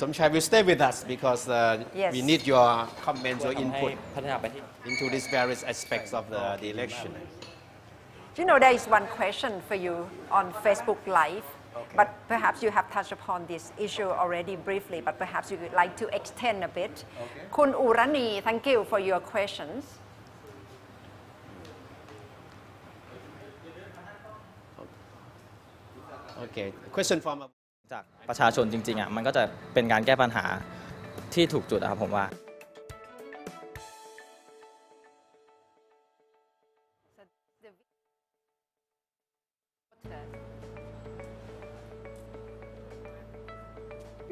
C: Somchai will stay with us because
E: yes.
C: we need your comments, your input into these various aspects of the election.
E: You know, there is one question for you on Facebook Live, but perhaps you have touched upon this issue already briefly, but perhaps you would like to extend a bit. Kun Urani, thank you for your questions.
C: Okay, question from
M: จากประชาชนจริงๆมันก็จะเป็นการแก้ปัญหาที่ถูกจุดครับผมว่า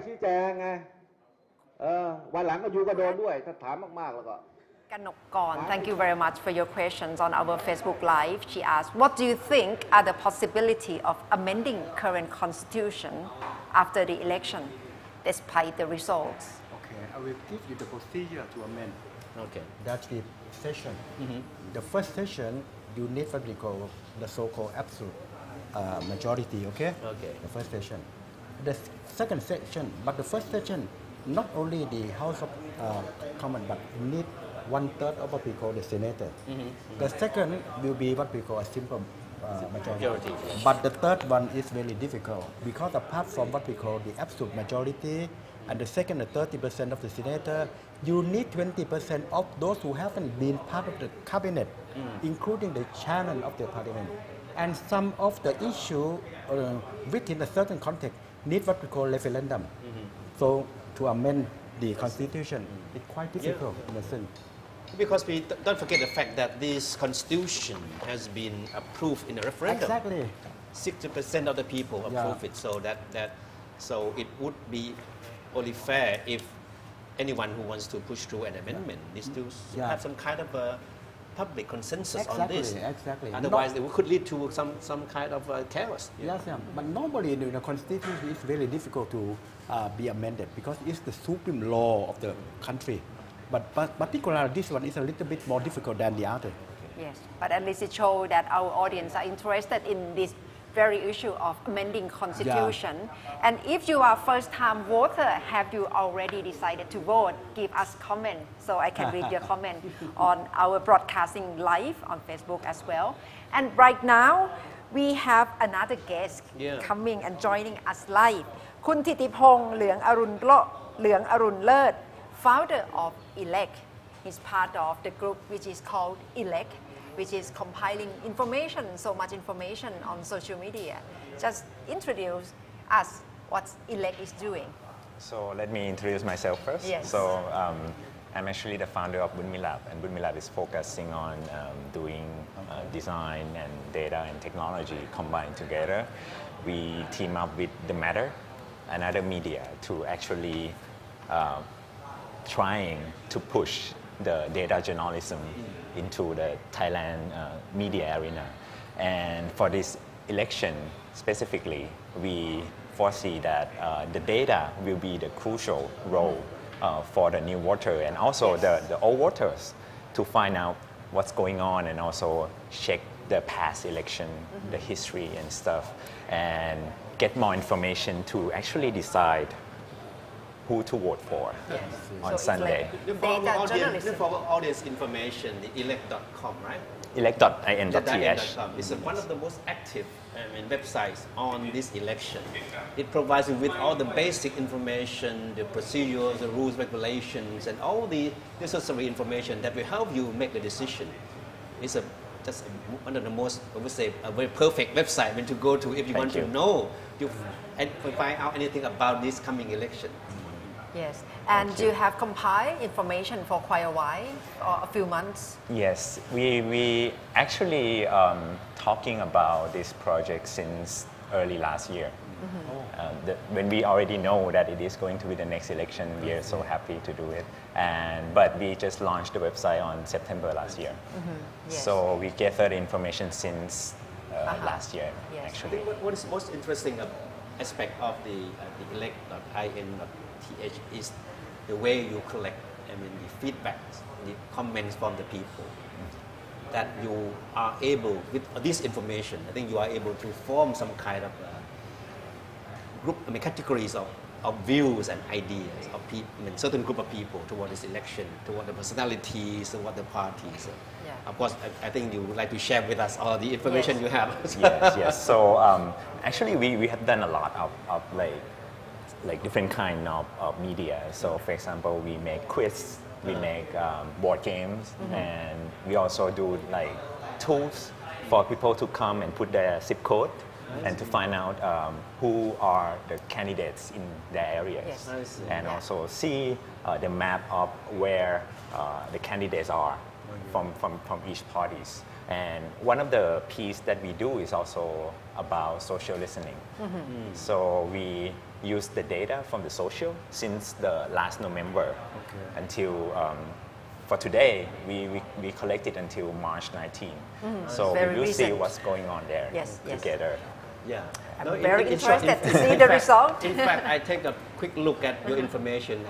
N: ชี้แจงไงวันหลังก็อยู่ก็โดนด้วยถ้าถามมากๆแล้วก็
E: Kanokon, thank you very much for your questions on our Facebook Live. She asked, what do you think are the possibility of amending current constitution after the election, despite the results?
D: Okay, I will give you the procedure to amend.
C: Okay.
D: That's the session. The first session, you need what we call the so-called absolute majority, okay?
C: Okay.
D: The first session. The second session, but the first session, not only the House of Commons, but you need 1/3 of what we call the senator. The second will be what we call a simple majority. But the third one is very difficult because apart from what we call the absolute majority and the second and 30% of the senator, you need 20% of those who haven't been part of the cabinet, including the chairman of the parliament. And some of the issue within a certain context need what we call referendum. So to amend the constitution, it's quite difficult in a sense.
C: Because we don't forget the fact that this constitution has been approved in a referendum.
D: Exactly.
C: 60% of the people approve it, so it would be only fair if anyone who wants to push through an amendment needs to have some kind of a public consensus on this.
D: Exactly.
C: Otherwise, it could lead to some kind of chaos.
D: Yes, but normally the constitution is very difficult to be amended because it's the supreme law of the country. But particularly this one is a little bit more difficult than the other.
E: Yes, but at least it shows that our audience are interested in this very issue of amending constitution. And if you are first-time voter, have you already decided to vote? Give us comment so I can read your comment on our broadcasting live on Facebook as well. And right now, we have another guest coming and joining us live. คุณธิติพงษ์เหลืองอรุณเลิศ founder of ELECT. He's part of the group which is called ELECT, which is compiling information, so much information on social media. Just introduce us what ELECT is doing.
O: So let me introduce myself first.
E: Yes.
O: So I'm actually the founder of Bunmi Lab, and Bunmi Lab is focusing on doing design and data and technology combined together. We team up with The Matter and other media to actually trying to push the data journalism into the Thailand media arena. And for this election specifically, we foresee that the data will be the crucial role for the new voter and also the old voters to find out what's going on and also check the past election, the history and stuff, and get more information to actually decide who to vote for on Sunday.
C: For our audience information, the elect.com, right?
O: elect.in.th.
C: It's one of the most active websites on this election. It provides you with all the basic information, the procedures, the rules, regulations, and all the necessary information that will help you make the decision. It's just one of the most, I would say, a very perfect website to go to if you want to know and find out anything about this coming election.
E: Yes, and you have compiled information for quite a while, or a few months.
O: Yes, we actually talking about this project since early last year. When we already know that it is going to be the next election, we are so happy to do it. But we just launched the website on September last year.
E: Yes.
O: So we gathered information since last year, actually.
C: What is most interesting aspect of the elect.in.th is the way you collect, the feedback, the comments from the people. That you are able, with this information, I think you are able to form some kind of group, categories of views and ideas of certain group of people toward this election, toward the personalities, toward the parties. Of course, I think you would like to share with us all the information you have.
O: Yes. So actually, we have done a lot of like different kind of media. So for example, we make quiz, we make board games, and we also do like tools for people to come and put their zip code and to find out who are the candidates in their areas, and also see the map of where the candidates are from each parties. And one of the pieces that we do is also about social listening. So we use the data from the social since the last November until for today, we collected until March 19. So we will see what's going on there together.
C: Yeah.
E: I'm very interested to see the result.
C: In fact, I take a quick look at your information,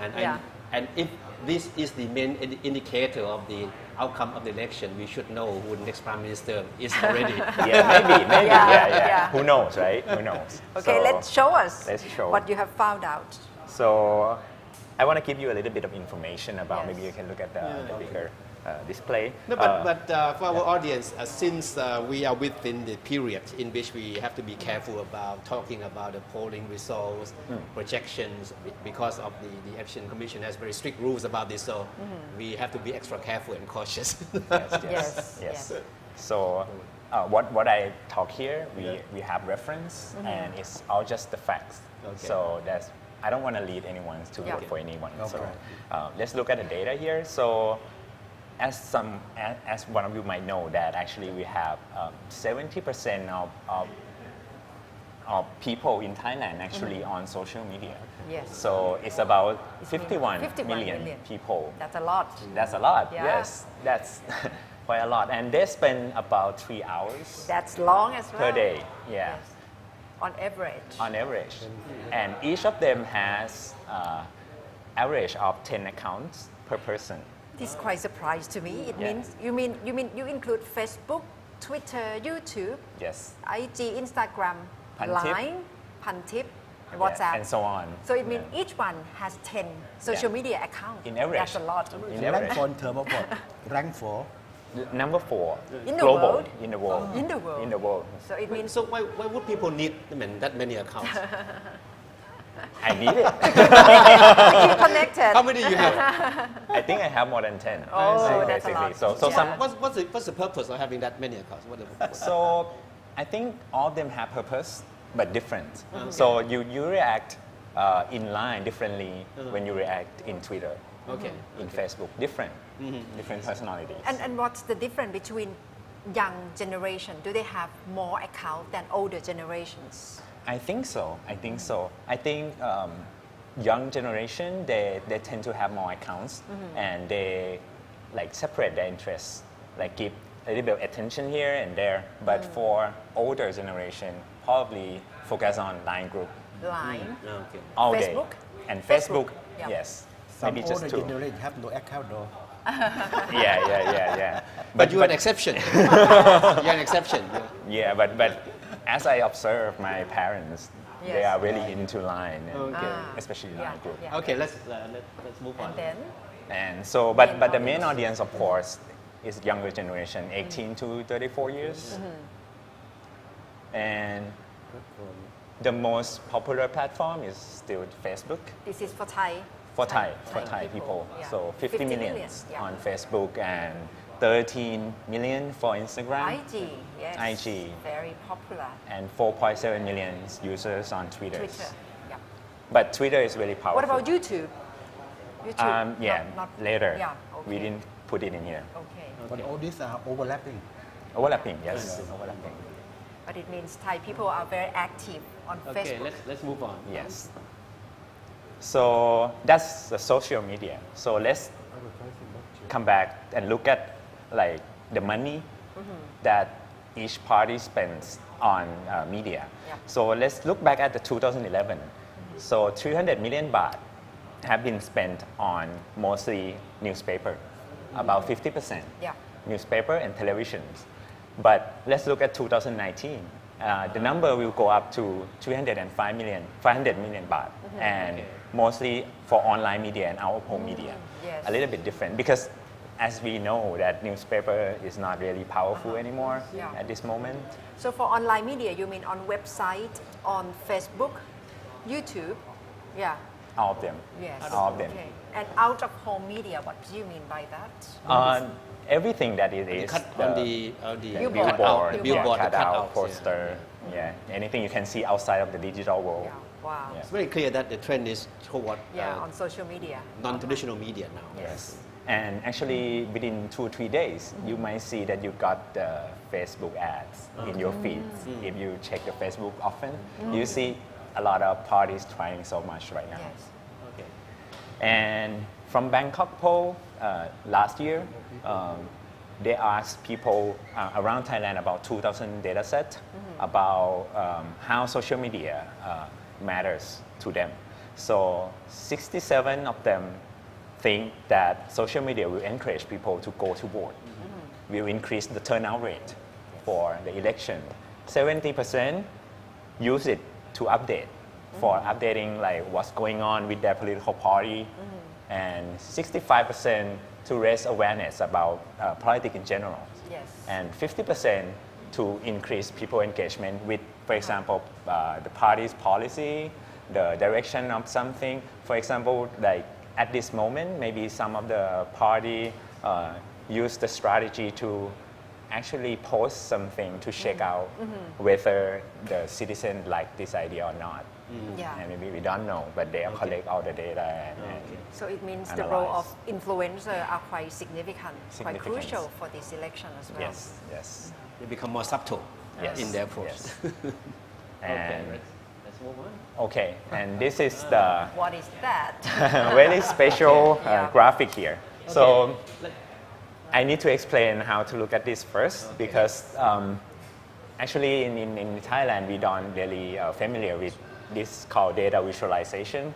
C: and if this is the main indicator of the outcome of the election, we should know who the next prime minister is already.
O: Maybe. Yeah. Who knows, right? Who knows?
E: Okay, let's show us what you have found out.
O: So I want to give you a little bit of information about, maybe you can look at the bigger display.
C: No, but for our audience, since we are within the period in which we have to be careful about talking about the polling results, projections, because of the Election Commission has very strict rules about this, so we have to be extra careful and cautious.
O: Yes. So what I talk here, we have reference, and it's all just the facts. So I don't want to lead anyone to vote for anyone. So let's look at the data here. So as one of you might know, that actually we have 70% of people in Thailand actually on social media. So it's about 51 million people.
E: That's a lot.
O: That's a lot. Yes, that's quite a lot. And they spend about 3 hours.
E: That's long as well.
O: Per day. Yeah.
E: On average.
O: On average. And each of them has average of 10 accounts per person.
E: This is quite a surprise to me. It means you include Facebook, Twitter, YouTube, IG, Instagram, Line, Pantip, WhatsApp,
O: and so on.
E: So it means each one has 10 social media accounts.
O: In average.
E: That's a lot.
D: Rank for in terms of what? Rank for?
O: Number 4.
E: In the
O: global,
E: world?
O: In the world.
E: In the world.
O: In the world.
E: So it means.
C: So why would people need that many accounts?
O: I need it.
E: Keep connected.
C: How many do you have?
O: I think I have more than 10.
E: Oh, that's a lot.
C: So what's the purpose of having that many accounts?
O: So I think all of them have purpose, but different. So you react in line differently when you react in Twitter, in Facebook, different personalities.
E: And what's the difference between young generation? Do they have more accounts than older generations?
O: I think so. I think young generation, they tend to have more accounts, and they like separate their interests, like give a little bit of attention here and there. But for older generation, probably focus on line group
E: Line.
C: Okay.
O: all
E: Facebook?
O: day. And Facebook,
E: Yeah.
O: yes,
D: Some
O: maybe just
D: older
O: two.
D: generation have no account though.
O: Yeah.
C: But you're an exception. You're an exception.
O: Yeah, but as I observe my parents, they
E: Yes.
O: are really into line, and
C: Okay.
O: especially
E: Yeah,
O: line group.
E: yeah.
C: Okay, let's move on.
E: And then
O: And so, but the main audience, of course, is younger generation, 18 to 34 years. And the most popular platform is still Facebook.
E: this is for Thai.
O: For Thai people.
E: Yeah.
O: So 50 million
E: yeah.
O: on Facebook and 13 million for Instagram.
E: IG, yes.
O: IG.
E: Very popular.
O: And 4.7 million users on Twitter.
E: Twitter. Yeah.
O: But Twitter is really powerful.
E: What about YouTube? YouTube?
O: Yeah,
E: Not
O: later.
E: Yeah. Okay.
O: We didn't put it in here.
E: Okay.
D: But all these are overlapping.
O: Overlapping, yes, overlapping.
E: But it means Thai people are very active on
C: Okay,
E: Facebook.
C: let's move on.
O: Yes. So that's the social media. So let's come back and look at like the money that each party spends on media.
E: Yeah.
O: So let's look back at the 2011. So 300 million baht have been spent on mostly newspaper, about 50%.
E: Yeah.
O: Newspaper and televisions. But let's look at 2019. The number will go up to 500 million baht, and mostly for online media and out-of-home media.
E: Yes.
O: A little bit different because as we know that newspaper is not really powerful anymore
E: Yeah.
O: at this moment.
E: So for online media, you mean on website, on Facebook, YouTube? Yeah.
O: All of them.
E: Yes.
O: All of them.
E: Okay. And out of home media, what do you mean by that?
O: Everything that it is.
C: Cut on the
E: Billboard.
O: Billboard,
C: the
O: cutout,
C: cutouts,
O: poster, anything you can see outside of the digital world.
E: Yeah. Wow.
O: Yeah.
C: It's very clear that the trend is toward
E: Yeah, on social media.
C: non-traditional media now.
O: Yes. And actually, within 2 or 3 days, you might see that you got the Facebook ads in your feeds. If you check the Facebook often, you see a lot of parties trying so much right now.
E: Yes.
C: Okay.
O: And from Bangkok poll last year, they asked people around Thailand about 2,000 data sets about how social media matters to them. So 67 of them think that social media will encourage people to go to vote, will increase the turnout rate for the election. 70% use it to update, for updating like what's going on with their political party, and 65% to raise awareness about politics in general.
E: Yes.
O: And 50% to increase people engagement with, for example, the party's policy, the direction of something. For example, like at this moment, maybe some of the party use the strategy to actually post something to check out whether the citizen like this idea or not.
E: Yeah.
O: And maybe we don't know, but they collect all the data.
E: So it means the
O: analyze.
E: role of influencer are quite significant, quite
O: Significant.
E: crucial for this election as well.
O: Yes.
C: They become more subtle
O: Yes.
C: in their approach.
O: Yes.
C: Okay,
O: And
C: let's move on.
O: okay, and this is the
E: What is that?
O: very special
E: Yeah.
O: graphic here. So
C: Let-
O: I need to explain how to look at this first because actually in Thailand we don't really familiar with this called data visualization.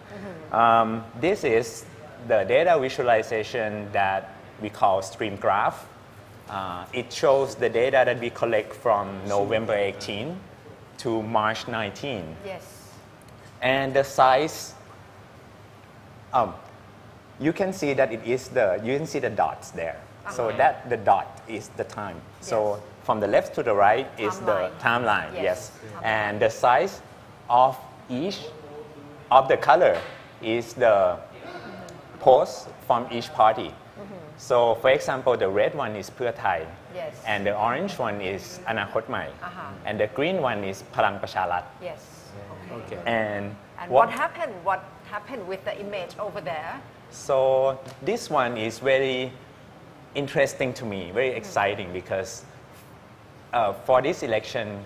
O: This is the data visualization that we call stream graph. It shows the data that we collect from November 18 to March 19.
E: Yes.
O: And the size, you can see that it is you can see the dots there. So that the dot is the time. So from the left to the right is the timeline, yes. And the size of each of the color is the post from each party. So for example, the red one is Pheu Thai,
E: Yes.
O: and the orange one is Anakot Mai, and the green one is Palang Pracharat.
E: Yes.
C: Okay.
O: And
E: What happened? What happened with the image over there?
O: So this one is very interesting to me, very exciting because for this election,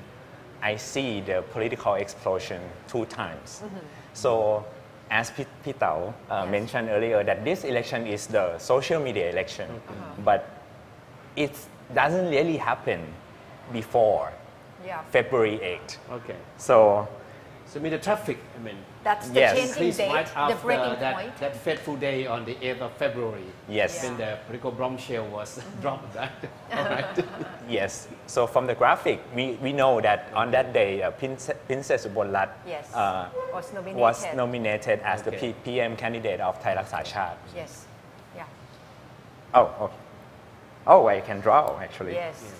O: I see the political explosion 2 times. So as Pitao mentioned earlier, that this election is the social media election, but it doesn't really happen before February 8th.
C: Okay.
O: So
C: I mean the traffic, I mean,
E: that's the changing date,
C: right
E: the
C: after
E: breaking point.
C: that fateful day on the 8th of February.
O: Yes.
C: When the political bombshell was dropped. Right? All right.
O: Yes. So from the graphic, we know that on that day, Princess Ubonrat was nominated as the PM candidate of Thai Raksa Chat.
E: Yes. Yeah.
O: Oh, I can draw actually.
E: Yes.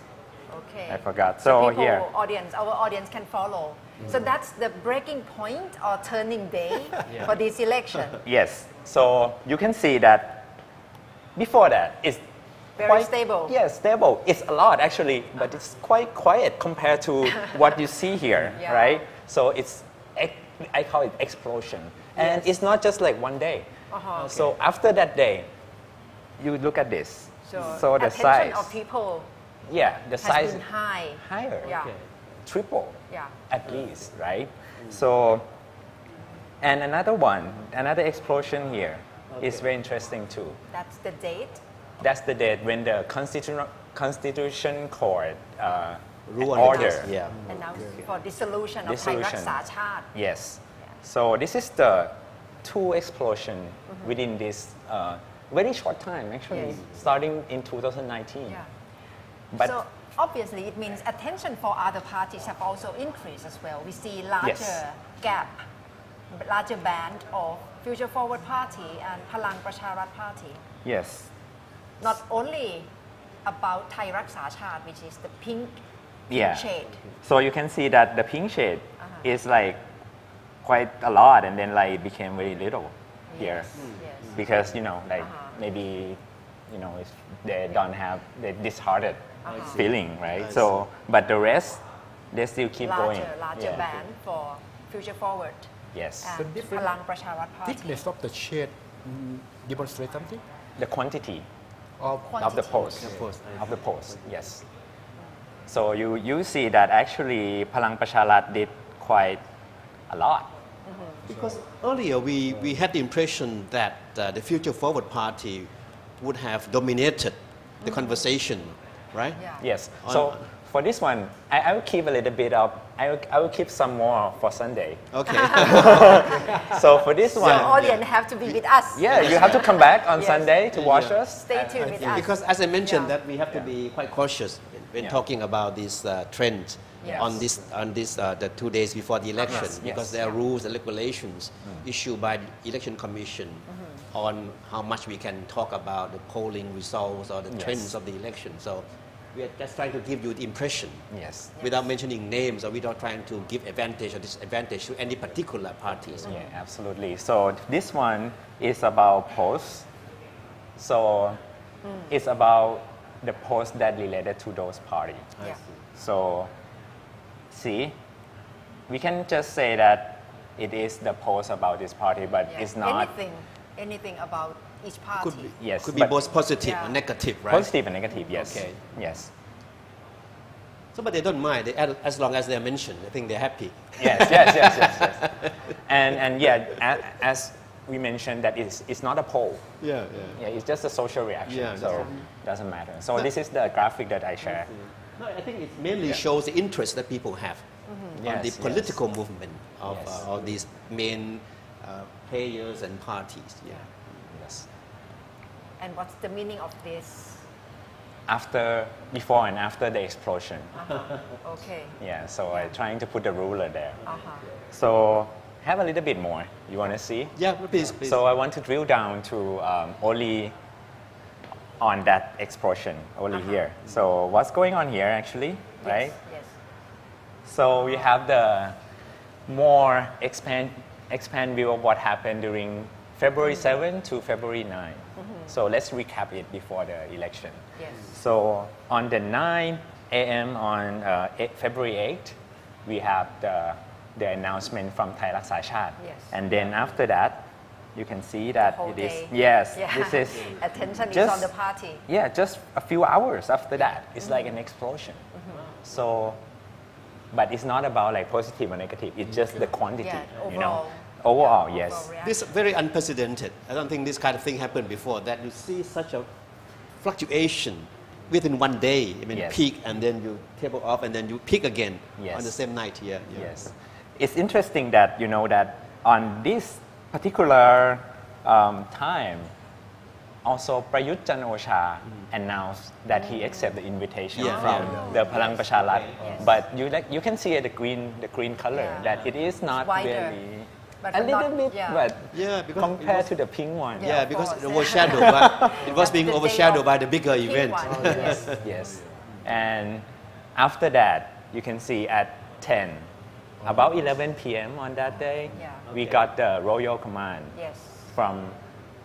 E: Okay.
O: I forgot. So here.
E: Our audience can follow. So that's the breaking point or turning day for this election.
O: Yes. So you can see that before that it's
E: very stable.
O: Yes, stable. It's a lot actually, but it's quite quiet compared to what you see here, right? So it's, I call it explosion. And it's not just like one day. So after that day, you look at this. So the size
E: of people
O: the size
E: has been
O: higher.
E: Yeah.
O: Triple at least, right? So, and another explosion here is very interesting too.
E: That's the date?
O: That's the date when the Constitution Court order
E: announced for dissolution of Thai Raksa Chat.
O: Yes. So this is the two explosion within this very short time actually, starting in 2019. But
E: so obviously it means attention for other parties have also increased as well. We see larger gap, larger band of Future Forward Party and Palang Pracharat Party.
O: Yes.
E: Not only about Thai Raksa Chat, which is the pink shade.
O: So you can see that the pink shade is like quite a lot, and then like it became very little here, because like maybe if they don't have the disheartened feeling, right? So, but the rest, they still keep going.
E: Larger band for Future Forward.
O: Yes.
E: And Palang Pracharat Party.
D: Thickness of the shade demonstrate something?
O: The quantity
D: of
O: the post. Of the post, yes. So you see that actually Palang Pracharat did quite a lot.
C: Because earlier we had the impression that the Future Forward Party would have dominated the conversation, right?
O: Yes. So for this one, I will keep a little bit of, I will keep some more for Sunday.
C: Okay.
O: So for this one,
E: so audience have to be with us.
O: Yeah, you have to come back on Sunday to watch us.
E: Stay tuned with us.
C: Because as I mentioned, that we have to be quite cautious when talking about this trend on this the 2 days before the election, because there are rules and regulations issued by the Election Commission on how much we can talk about the polling results or the trends of the election. So we are just trying to give you the impression, without mentioning names, or without trying to give advantage or disadvantage to any particular parties.
O: Yeah, absolutely. So this one is about posts. So it's about the posts that related to those parties. So see, we can just say that it is the post about this party, but it's not
E: anything about each party.
C: Could be both positive and negative, right?
O: Positive and negative, yes.
C: Okay.
O: Yes.
C: So, but they don't mind as long as they're mentioned. I think they're happy.
O: Yes. And as we mentioned, that it's not a poll.
C: Yeah,
O: it's just a social reaction. So it doesn't matter. So this is the graphic that I share.
C: No, I think it mainly shows the interest that people have on the political movement of these main players and parties.
O: Yes.
E: And what's the meaning of this?
O: Before and after the explosion.
E: Okay.
O: Yeah, so I'm trying to put the ruler there. So have a little bit more. You want to see?
C: Yeah, please.
O: So I want to drill down to only on that explosion, only here. So what's going on here actually, right?
E: Yes.
O: So we have the more expand view of what happened during February 7 to February 9. So let's recap it before the election.
E: Yes.
O: So on the 9 a.m. on February 8, we have the announcement from Thai Raksa Chat.
E: Yes.
O: And then after that, you can see that it is, this is
E: attention
O: just,
E: is on the party.
O: Yeah, just a few hours after that, it's like an explosion. So, but it's not about like positive or negative, it's just the quantity,
E: overall.
O: overall, yes.
C: This is very unprecedented. I don't think this kind of thing happened before, that you see such a fluctuation within one day. I mean,
O: Yes.
C: peak and then you taper off and then you peak again
O: Yes.
C: on the same night. Yeah.
O: Yes. It's interesting that you know that on this particular time, also Prayut Chan-o-cha announced that he accepted the invitation from the Palang Pracharat. But you can see the green color that it is not
E: wider.
O: really
E: But
O: a little
E: not-
O: bit,
E: yeah.
O: but
C: because
O: compared to the pink one.
C: Yeah, because it overshadowed, but it was being
E: the day
C: overshadowed
E: of
C: by the bigger
E: pink
C: event.
E: one.
O: Yes, yes. And after that, you can see at 10, about 11 p.m. on that day, we got the royal command
E: Yes.
O: from,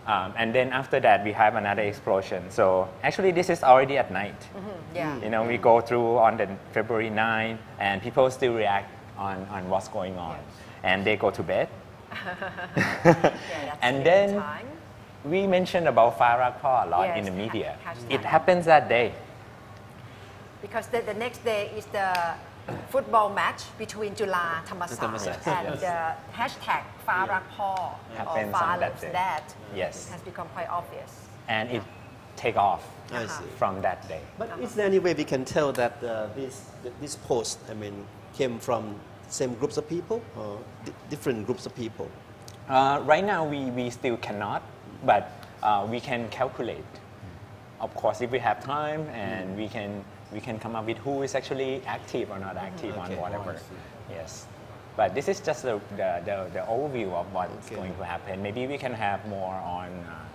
O: and then after that, we have another explosion. So actually, this is already at night.
E: Yeah.
O: You know, we go through on the February 9, and people still react on what's going on, and they go to bed. And then we mentioned about Farag Paw a lot in the media. It happens that day.
E: Because the next day is the football match between Jula Thammasat and the hashtag Farag Paw or
O: Happens
E: Far
O: on that
E: Loves
O: day.
E: Dad
O: Yes.
E: has become quite obvious.
O: And it take off
C: I see.
O: from that day.
C: But is there any way we can tell that this post, I mean, came from same groups of people or different groups of people?
O: Right now, we still cannot, but we can calculate. Of course, if we have time, and we can come up with who is actually active or not active on whatever. Yes, but this is just the overview of what's going to happen. Maybe we can have more on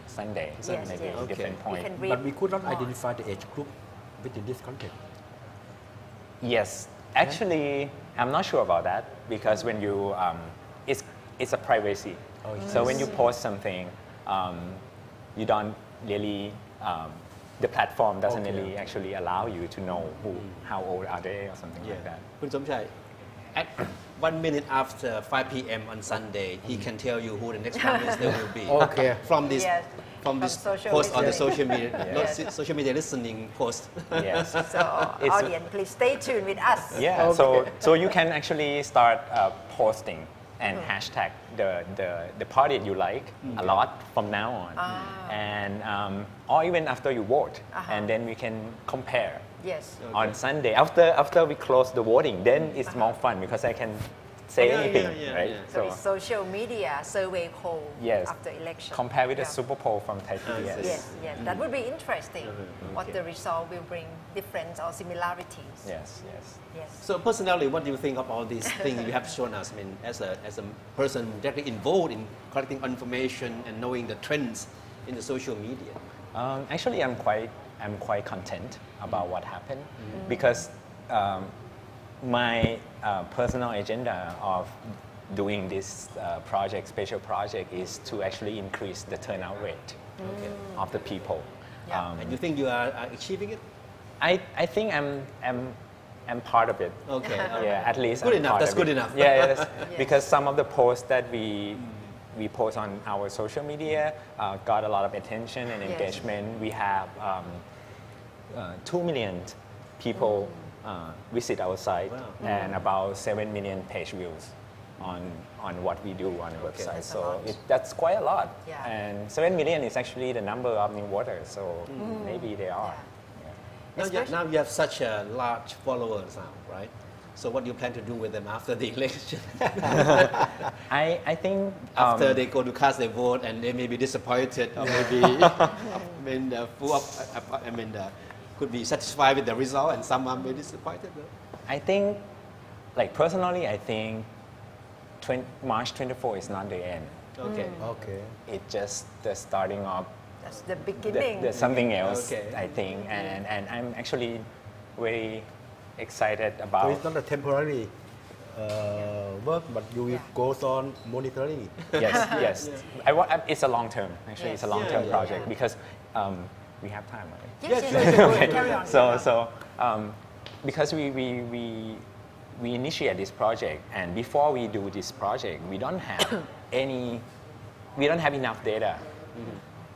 O: Sunday, maybe different point.
D: But we could not identify the age group within this context.
O: Yes, actually, I'm not sure about that because when you, it's a privacy. So when you post something, you don't really, the platform doesn't really actually allow you to know how old are they or something like that.
C: Kun Somchai, at 1 minute after 5 p.m. on Sunday, he can tell you who the next prime minister will be.
D: Okay.
C: From this.
E: Yes.
C: From this
E: social
C: post on the
E: listening.
C: social media,
E: Yes.
C: not social media listening post.
O: Yes.
E: So audience, please stay tuned with us.
O: Yeah, so you can actually start posting and hashtag the party you like a lot from now on, and or even after you vote, and then we can compare.
E: Yes.
O: On Sunday after we close the voting, then it's more fun because I can say anything, right?
E: So it's social media survey poll after election.
O: Compare with the Super Poll from Thai PBS.
E: Yes. That would be interesting. What the result will bring, difference or similarities.
O: Yes.
C: So personally, what do you think of all these things you have shown us? I mean, as a person directly involved in collecting information and knowing the trends in the social media.
O: Actually, I'm quite content about what happened because my personal agenda of doing this special project, is to actually increase the turnout rate of the people.
C: And you think you are achieving it?
O: I think I'm part of it.
C: Okay.
O: Yeah, at least
C: Good
O: I'm
C: enough.
O: part
C: That's
O: of
C: good
O: it.
C: enough.
O: Yeah, yes. Because some of the posts that we post on our social media got a lot of attention and engagement. We have 2 million people visit our site and about 7 million page views on what we do on the website. So that's quite a lot. And 7 million is actually the number of new voters. So maybe they are.
C: Now you have such a large followers now, right? So what do you plan to do with them after the election?
O: I think
C: after they go to cast their vote and they may be disappointed or maybe could be satisfied with the result and some are maybe disappointed.
O: I think, like personally, I think March 24 is not the end.
C: Okay.
O: It's just the starting of.
E: That's the beginning.
O: There's something else, I think, and I'm actually very excited about.
D: So it's not a temporary work, but you will go on monetarily.
O: Yes. It's a long term. Actually, it's a long term project because we have time, right?
E: Yes. Carry on.
O: So because we initiate this project, and before we do this project, we don't have enough data.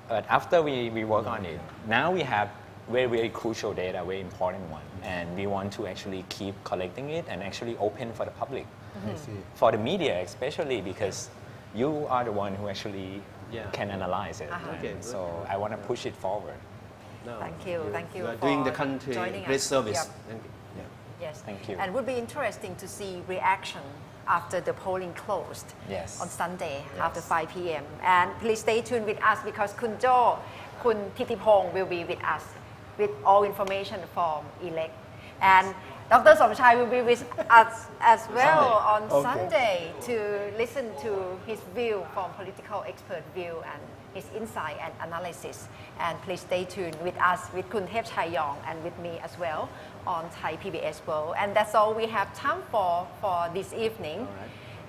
O: But after we work on it, now we have very, very crucial data, very important one, and we want to actually keep collecting it and actually open for the public, for the media especially, because you are the one who actually can analyze it.
C: Okay,
O: So I want to push it forward.
C: No,
E: Thank you
C: you are
E: for
C: doing the country
E: joining
C: great
E: us.
C: service.
E: Yep.
C: Thank you.
E: Yes.
O: Thank you.
E: And would be interesting to see reaction after the polling closed
O: Yes.
E: on Sunday
O: Yes.
E: after 5 p.m. And please stay tuned with us because Kun Jo, Kun Thitipong will be with us with all information from elect. And Dr. Somchai will be with us as well on Sunday to listen to his view from political expert view and his insight and analysis. And please stay tuned with us, with Kun Thep Chayong and with me as well on Thai PBS World. And that's all we have time for this evening.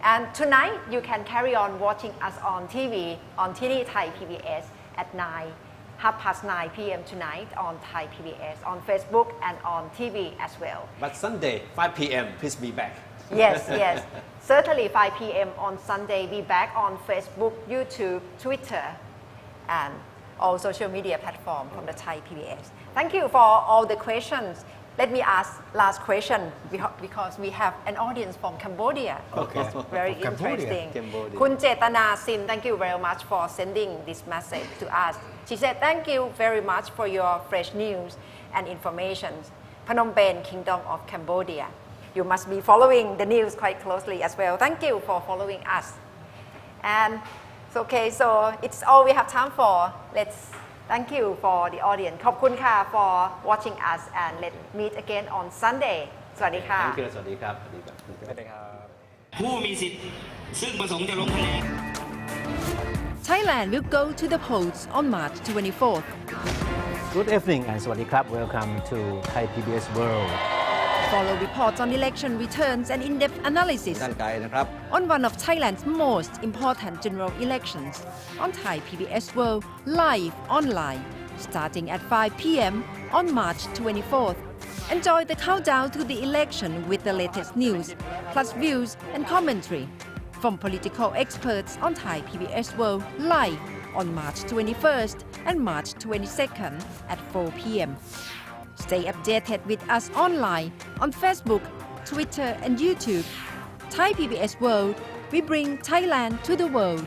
E: And tonight you can carry on watching us on TV, on TV Thai PBS at 9:30 p.m. tonight on Thai PBS, on Facebook and on TV as well.
C: But Sunday, 5 p.m., please be back.
E: Yes, yes. Certainly 5 p.m. on Sunday. Be back on Facebook, YouTube, Twitter, and all social media platforms from the Thai PBS. Thank you for all the questions. Let me ask last question because we have an audience from Cambodia.
C: Okay.
E: Very
C: From Cambodia.
E: interesting.
C: Cambodia.
E: Kun Chetana Sin, thank you very much for sending this message to us. She said, thank you very much for your fresh news and information. Phnom Penh, Kingdom of Cambodia. You must be following the news quite closely as well. Thank you for following us. And it's okay, so it's all we have time for. Thank you for the audience. ขอบคุณค่ะ for watching us and let's meet again on Sunday. สวัสดีค่ะ
C: Thank you สวัสดีครับ
A: ผู้มีสิทธิ์ซึ่งประสงค์จะลงคะแนน
B: Thailand will go to the polls on March 24th.
P: Good evening and Sawadee Krab. Welcome to Thai PBS World.
B: Follow reports on election returns and in-depth analysis on one of Thailand's most important general elections on Thai PBS World live online starting at 5 p.m. on March 24th. Enjoy the countdown to the election with the latest news, plus views and commentary from political experts on Thai PBS World live on March 21st and March 22nd at 4 p.m. Stay updated with us online on Facebook, Twitter and YouTube. Thai PBS World, we bring Thailand to the world.